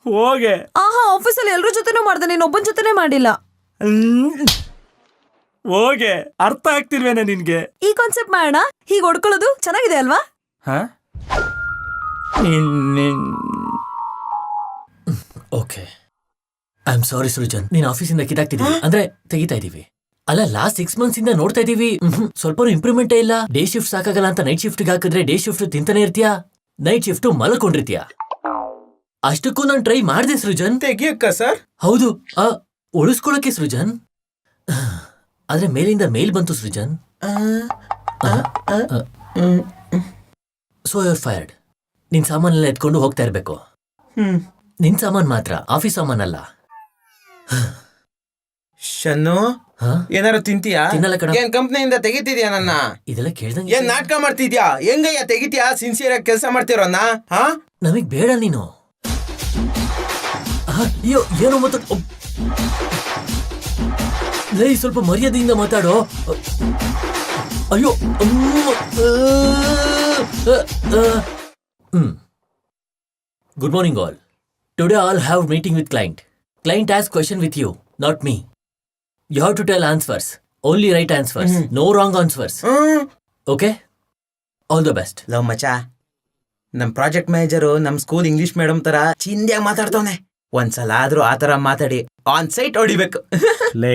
ಹೋಗೆ. ಆಫೀಸಲ್ಲಿ ಎಲ್ರ ಜೊತೆನೂ ಮಾಡ್ದೆ, ನೀನ್ ಒಬ್ಬನ ಜೊತೆನೇ ಮಾಡಿಲ್ಲ. ಹೋಗೆ. ಅರ್ಥ ಆಗ್ತಿಲ್ವೇನೆ ನಿನ್ಗೆ? ಈ ಕಾನ್ಸೆಪ್ಟ್ ಮಾಡೋಣ, ಹೀಗೆ ಹೊಡ್ಕೊಳ್ಳೋದು ಚೆನ್ನಾಗಿದೆ ಅಲ್ವಾ? Okay, I am sorry Srujan, ನೀನ್ ಆಫೀಸಿಂದ ಕಿತ್ತಾಕ್ತಿದೀವಿ ಅಂದ್ರೆ ತೆಗಿತಾ ಇದೀವಿ. ಅಲ್ಲ, ಲಾಸ್ಟ್ 6 months ಇಂದ ನೋಡ್ತಾ ಇದೀವಿ, ಸ್ವಲ್ಪ ಇಂಪ್ರೂವ್ಮೆಂಟೇ ಇಲ್ಲ. ಡೇ ಶಿಫ್ಟ್ ಸಾಕಾಗಲ್ಲ ಅಂತ ನೈಟ್ ಶಿಫ್ಟ್ ಹಾಕಿದ್ರೆ ಡೇ ಶಿಫ್ಟ್ ತಿಂತಾನೆ ಇರ್ತೀಯಾ, ನೈಟ್ ಶಿಫ್ಟ್ ಮಲ್ಕೊಂಡಿರ್ತೀಯ. ಅಷ್ಟಕ್ಕೂ ನಾನು ಟ್ರೈ ಮಾಡಿದೆ ಸೃಜನ್. ತೆಗಿಯಕ್ಕ ಸರ್? ಹೌದು, ಉಳಿಸ್ಕೊಳಕ್ಕೆ ಸೃಜನ್. ಆದ್ರೆ ಮೇಲಿಂದ ಮೇಲ್ ಬಂತು Srujan. So you are fired. ನಿನ್ ಸಾಮಾನೆಲ್ಲ ಎತ್ಕೊಂಡು ಹೋಗ್ತಾ ಇರ್ಬೇಕು. ನಿನ್ ಸಾಮಾನ್ ಮಾತ್ರ, ಆಫೀಸ್ ಸಾಮಾನಲ್ಲ. ಶನ್ನು, ಏನಾರು ತಿಂತೀಯಾ? ತಿನ್ನಲ್ಲ ಕಣ. ಏನ್ ಕಂಪ್ನಿಯಿಂದ ತೆಗಿತಿದ್ಯಾ ನನ್ನ? ಇದೆಲ್ಲ ಕೇಳ್ದಂಗೆ. ಏನ್ ನಾಟಕ ಮಾಡ್ತಿದ್ಯಾ? ಹೆಂಗಯ್ಯ ತೆಗಿತೀಯಾ? ಸಿನ್ಸಿಯರ್ ಆಗಿ ಕೆಲಸ ಮಾಡ್ತಿರೋನ್ನ? ನಮಗ್ ಬೇಡ ನೀನು. ಅಯ್ಯೋ, ಏನೋ ಲೇ, ಸ್ವಲ್ಪ ಮರ್ಯಾದೆಯಿಂದ ಮಾತಾಡೋ. ಅಯ್ಯೋ. Good morning all. Today I'll have meeting with client. Client asks question with you, not me. You have to tell answers. Only right answers. No wrong answers. Okay? All the best. Love ಮಚ, ನಮ್ project manager ನಮ್ school English madam ತರ ಚಿಂದ್ಯಾಗಿ ಮಾತಾಡ್ತವನೆ. ಒಂದ್ಸಲ ಆದ್ರೂ ಆ ತರ ಮಾತಾಡಿ ಆನ್ ಸೈಟ್ ಹೊಡಿಬೇಕು. ಲೇ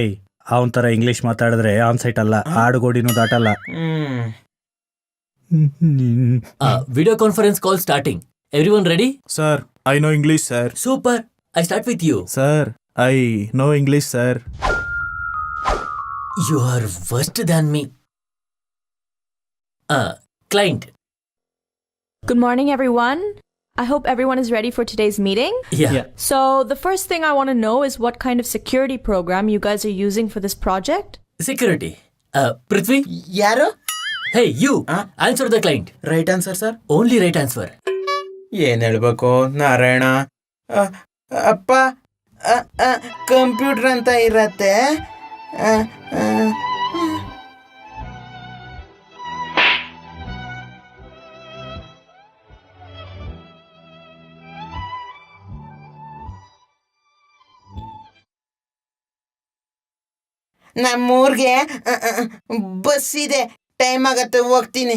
ಅವನ್ ತರ ಇಂಗ್ಲಿಷ್ ಮಾತಾಡಿದ್ರೆ ಆನ್ ಸೈಟ್ ಅಲ್ಲ, ಆಡುಗೋಡಿನೂ ದಾಟಲ್ಲ. Video conference call starting. Everyone ready? Sir I know English sir. Super. I start with you. Sir I know English sir. You are worse than me. Client. Good morning, everyone. I hope everyone is ready for today's meeting. Yeah. So, the first thing I want to know is what kind of security program you guys are using for this project. Security. Prithvi? ಯಾರು? Hey, you. Answer the client. Right answer sir. Only right answer. ಏನ್ ಹೇಳ್ಬೇಕು ನಾರಾಯಣ? ಅಪ್ಪ computer ಅಂತ ಇರತ್ತೆ. ನಮ್ಮೂರ್ಗೆ bus ಇದೆ, time ಆಗತ್ತೆ, ಹೋಗ್ತೀನಿ.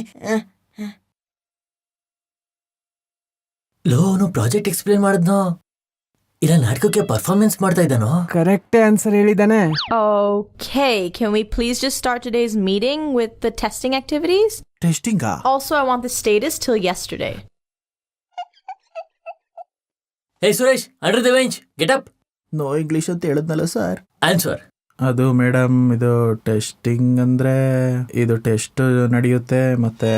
Low ಅವನು ಪ್ರಾಜೆಕ್ಟ್ ಎಕ್ಸ್ಪ್ಲೇನ್ ಮಾಡಿದ್ನೋ ಇಲ್ಲ ನಾಟಕಕ್ಕೆ ಪರ್ಫಾರ್ಮೆನ್ಸ್ ಮಾಡ್ತಾ ಇದ್ದಾನೋ? ಕರೆಕ್ಟ್ ಆನ್ಸರ್ ಹೇಳಿದಾನೆ. Okay, can we please just start today's meeting with the testing activities? ಟೆಸ್ಟಿಂಗಾ? Also, I want the status till yesterday. Hey Suresh, under the bench, get up. No English ಅಂತ ಹೇಳಿದ್ನಲ್ಲ sir. Answer. ಅದು madam, ಇದು testing ಅಂದರೆ ಇದು test ನಡೆಯುತ್ತೆ, ಮತ್ತೆ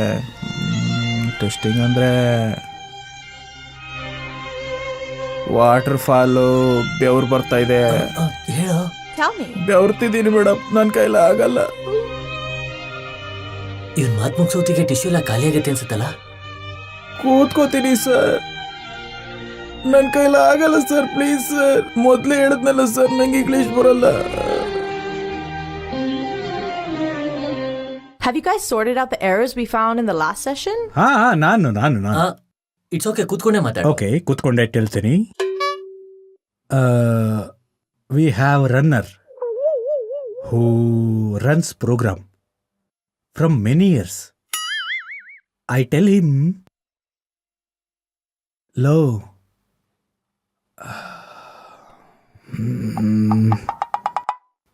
testing ಅಂದರೆ water fall, ಬೆವ್ರು ಬರ್ತಾ ಇದೆ. ಹೇಳೋ. Tell me. ಬೆವ್ರ್ತಿದ್ದೀನಿ ಮೇಡಮ್, ನನ್ನ ಕೈಲ ಆಗಲ್ಲ. ಇವ್ನ ಮಾತು ಮುಗಿಸೋತಿಗೆ ಟಿಶ್ಯೂ ಎಲ್ಲ ಖಾಲಿ ಆಗತ್ತೆ ಅನ್ಸುತ್ತಲ್ಲ. ಕೂತ್ಕೋತೀನಿ ಸರ್, ನನ್ನ ಕೈಲ ಆಗಲ್ಲ ಸರ್, ಪ್ಲೀಸ್ ಸರ್. ಮೊದಲೇ ಹೇಳಿದ್ನಲ್ಲ ಸರ್, ನಂಗೆ ಇಂಗ್ಲಿಷ್ ಬರಲ್ಲ. Have you guys sorted out the errors we found in the last session? ಹಾ ನಾನು ಇಟ್ಸ್ ಓಕೆ, ಕೂತ್ಕೊಂಡೆ ಮಾತಾಡು. ಓಕೆ, ಕೂತ್ಕೊಂಡೆ ಹೇಳ್ತೀನಿ. We have runner who runs program from many years. I tell him, ಲೋ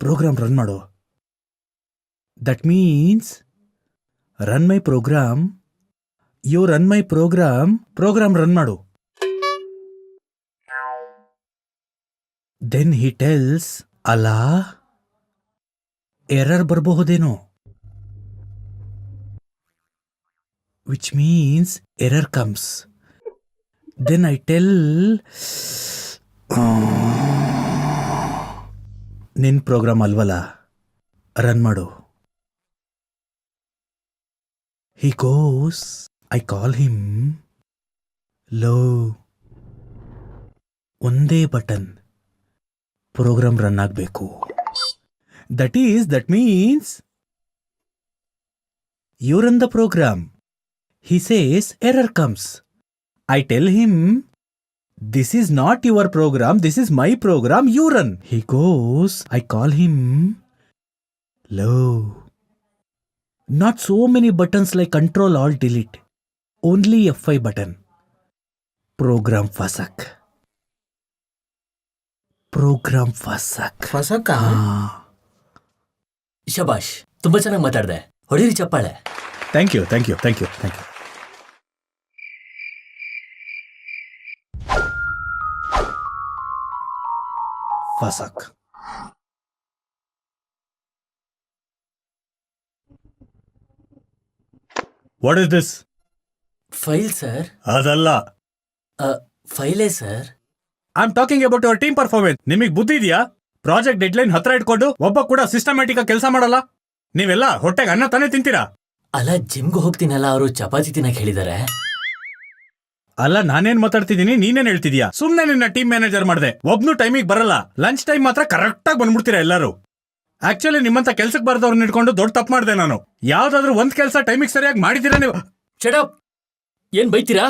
ಪ್ರೋಗ್ರಾಮ್ ರನ್ ಮಾಡು. That means run my program. You run my program run ಮಾಡು. Then he tells, ಅಲ್ಲ error ಬರಬಹುದೇನೋ, which means error comes. Then I tell, ನಿನ್ program ಅಲ್ವಲ್ಲ, run ಮಾಡು. He goes, I call him, ಲೋ ಒಂದೇ ಬಟನ್, ಪ್ರೋಗ್ರಾಮ್ ರನ್ ಆಗಬೇಕು. That means you run the program. He says error comes. I tell him, this is not your program, this is my program, you run. He goes, I call him, low. Not so many buttons like Control Alt Delete. Only F5 button. Program fasak. ಫಸಕ? ಶಬಾಷ್, ತುಂಬಾ ಚೆನ್ನಾಗಿ ಮಾತಾಡ್ದೆ. ಹೊಡೀರಿ ಚಪ್ಪಾಳೆ. Thank you. ಫಸಕ್. What is this? File sir. ಅದಲ್ಲ, ಫೈಲೇ sir. I am talking about your team performance. ನಿಮಗೆ ಬುದ್ಧಿ ಇದೆಯಾ? ಪ್ರಾಜೆಕ್ಟ್ ಡೆಡ್ಲೈನ್ ಹತ್ರ ಇಟ್ಕೊಂಡು ಒಬ್ಬ ಕೂಡ ಸಿಸ್ಟಮ್ಯಾಟಿಕ್ ಆಗಿ ಕೆಲಸ ಮಾಡಲ್ಲ. ನೀವೆಲ್ಲ ಹೊಟ್ಟೆಗೆ ಅನ್ನ ತಾನೇ ತಿಂತೀರಾ? ಅಲ್ಲ, ಜಿಮ್ಗೆ ಹೋಗ್ತೀನಲ್ಲ, ಅವರು ಚಪಾತಿ ತಿನ್ನಕ್ ಹೇಳಿದಾರೆ. ಅಲ್ಲ, ನಾನೇನ್ ಮಾತಾಡ್ತಿದ್ದೀನಿ, ನೀನೇನ್ ಹೇಳ್ತಿದ್ಯಾ? ಸುಮ್ನೆ ನಿನ್ನ ಟೀಮ್ ಮ್ಯಾನೇಜರ್ ಮಾಡಿದೆ. ಒಬ್ನು ಟೈಮಿಗೆ ಬರಲ್ಲ, ಲಂಚ್ ಟೈಮ್ ಮಾತ್ರ ಕರೆಕ್ಟ್ ಆಗಿ ಬಂದ್ಬಿಡ್ತೀರಾ ಎಲ್ಲರೂ. ಆಕ್ಚುಲಿ ನಿಮ್ಮಂತ ಕೆಲ್ಸಕ್ಕೆ ಬರ್ದವ್ರನ್ನ ಇಟ್ಕೊಂಡು ದೊಡ್ಡ ತಪ್ಪು ಮಾಡಿದೆ ನಾನು. ಯಾವ್ದಾದ್ರು ಒಂದ್ ಕೆಲಸ ಟೈಮಿಗೆ ಸರಿಯಾಗಿ ಮಾಡಿದ್ದೀರಾ ನೀವು? Shut up. ಏನ್ ಬೈತೀರಾ?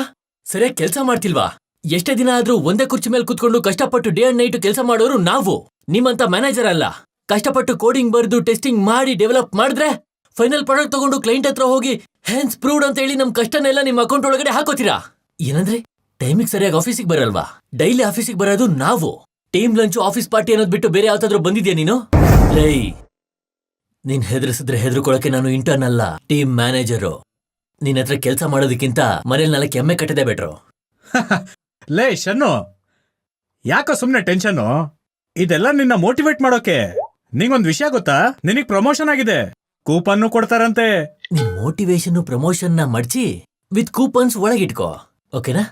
ಸರಿಯಾಗಿ ಕೆಲಸ ಮಾಡ್ತಿಲ್ವಾ? ಎಷ್ಟೇ ದಿನ ಆದ್ರೂ ಒಂದೇ ಕುರ್ಚಿ ಮೇಲೆ ಕುತ್ಕೊಂಡು ಕಷ್ಟಪಟ್ಟು ಡೇ ಅಂಡ್ ನೈಟ್ ಕೆಲಸ ಮಾಡೋರು ನಾವು, ನಿಮ್ಮಂತ ಮ್ಯಾನೇಜರ್ ಅಲ್ಲ. ಕಷ್ಟಪಟ್ಟು ಕೋಡಿಂಗ್ ಬರೆದು ಟೆಸ್ಟಿಂಗ್ ಮಾಡಿ ಡೆವಲಪ್ ಮಾಡಿದ್ರೆ ಫೈನಲ್ ಪ್ರಾಡಕ್ಟ್ ತಗೊಂಡು ಕ್ಲೈಂಟ್ ಹತ್ರ ಹೋಗಿ ಹ್ಯಾಂಡ್ಸ್ ಪ್ರೂವ್ಡ್ ಅಂತ ಹೇಳಿ ನಮ್ ಕಷ್ಟನೆಲ್ಲ ನಿಮ್ಮ ಅಕೌಂಟ್ ಒಳಗಡೆ ಹಾಕೋತೀರಾ. ಏನಂದ್ರೆ ಟೈಮಿಗೆ ಸರಿಯಾಗಿ ಆಫೀಸಿಗೆ ಬರಲ್ವಾ? ಡೈಲಿ ಆಫೀಸಿಗೆ ಬರೋದು ನಾವು. ಟೀಮ್ ಲಂಚ್ ಆಫೀಸ್ ಪಾರ್ಟಿ ಅನ್ನೋದು ಬಿಟ್ಟು ಬೇರೆ ಯಾವ್ದಾದ್ರು ಬಂದಿದ್ಯಾ ನೀನು? ಲೈ, ನೀನ್ ಹೆದರ್ಸಿದ್ರೆ ಹೆದರ್ಕೊಳಕ್ಕೆ ನಾನು ಇಂಟರ್ನ್ ಅಲ್ಲ, ಟೀಮ್ ಮ್ಯಾನೇಜರು. ನಿನ್ ಹತ್ರ ಕೆಲಸ ಮಾಡೋದಕ್ಕಿಂತ ಮನೇಲಿ 4 ಎಮ್ಮೆ ಕಟ್ಟದೆ ಬೆಟ್ರು. ಲೇ ಶನ್ನು, ಯಾಕೋ ಸುಮ್ನೆ ಟೆನ್ಷನ್ನು? ಇದೆಲ್ಲ ನಿನ್ನ ಮೋಟಿವೇಟ್ ಮಾಡೋಕೆ. ನಿಂಗೊಂದ್ ವಿಷಯ ಗೊತ್ತಾ? ನಿನಗ್ ಪ್ರಮೋಷನ್ ಆಗಿದೆ, ಕೂಪನ್ನು ಕೊಡ್ತಾರಂತೆ. ನಿನ್ ಮೋಟಿವೇಶನ್ ಪ್ರಮೋಷನ್ ನ ಮಡ್ಚಿ ವಿತ್ ಕೂಪನ್ಸ್ ಒಳಗಿಟ್ಕೋ, ಓಕೆನಾ?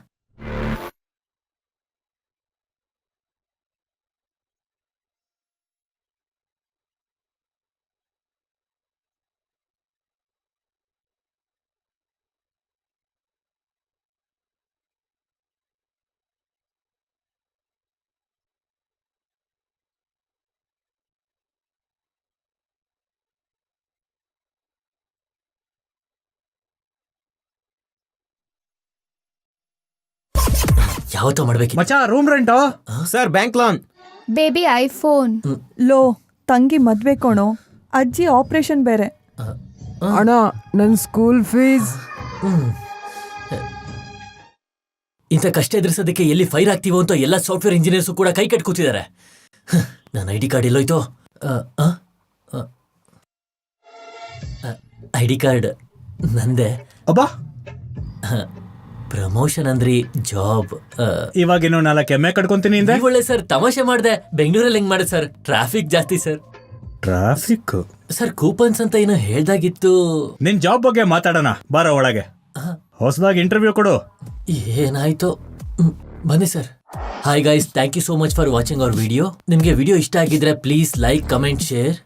ಯಾವತ್ತೋ ಮಾಡ್ಬೇಕು ಮಚಾ, ರೂಮ್ ರೆಂಟೋ? Sir bank loan. Baby iPhone. ಲೋ ತಂಗಿ ಮದ್ವೆ ಕಣೋ, ಅಜ್ಜಿ ಆಪರೇಷನ್ ಬೇರೆ. ಅಣ್ಣ ನನ್ ಸ್ಕೂಲ್ ಫೀಸ್. ಇಂಥ ಕಷ್ಟ ಎದುರಿಸೋದಕ್ಕೆ ಎಲ್ಲಿ ಫೈರ್ ಆಗ್ತೀವೋ ಅಂತ ಎಲ್ಲ ಸಾಫ್ಟ್ವೇರ್ ಇಂಜಿನಿಯರ್ಸು ಕೂಡ ಕೈ ಕಟ್ ಕೂತಿದ್ದಾರೆ. ನನ್ನ ID ಕಾರ್ಡ್ ಎಲ್ಲೋಯ್ತು? ID ಕಾರ್ಡ್ ನಂದೆ. ಅಬ್ಬಾ, ಪ್ರಮೋಷನ್ ಅಂದ್ರಿ ಜಾಬ್. ಇವಾಗಿನ್ನು 4 ಎಮ್ಮೆ ಕಟ್ಕೊಂತೀನಿ ಹಿಂದೆ. ಒಳ್ಳೆ ಸರ್, ತಮಾಷೆ ಮಾಡ್ದೆ. ಬೆಂಗಳೂರಲ್ಲಿ ಹೆಂಗ್ ಮಾಡಿದೆ ಸರ್? ಟ್ರಾಫಿಕ್ ಜಾಸ್ತಿ ಸರ್. ಟ್ರಾಫಿಕ್? ಸರ್ ಕೂಪನ್ಸ್ ಅಂತ ಏನೋ ಹೇಳ್ದಾಗಿತ್ತು. ನಿನ್ ಜಾಬ್ ಬಗ್ಗೆ ಮಾತಾಡೋಣ, ಬಾರೋ ಒಳಗೆ. ಹೊಸದಾಗಿ ಇಂಟರ್ವ್ಯೂ ಕೊಡು. ಏನಾಯ್ತು? ಬನ್ನಿ sir. Hi guys, thank you so much for watching our video. ನಿಮ್ಗೆ ವಿಡಿಯೋ ಇಷ್ಟ ಆಗಿದ್ರೆ ಪ್ಲೀಸ್ ಲೈಕ್, ಕಮೆಂಟ್, ಶೇರ್.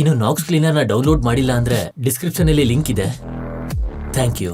ಇನ್ನು ನಾಕ್ಸ್ ಕ್ಲೀನರ್ನ ಡೌನ್ಲೋಡ್ ಮಾಡಿಲ್ಲ ಅಂದ್ರೆ ಡಿಸ್ಕ್ರಿಪ್ಷನ್ ಅಲ್ಲಿ ಲಿಂಕ್ ಇದೆ. Thank you.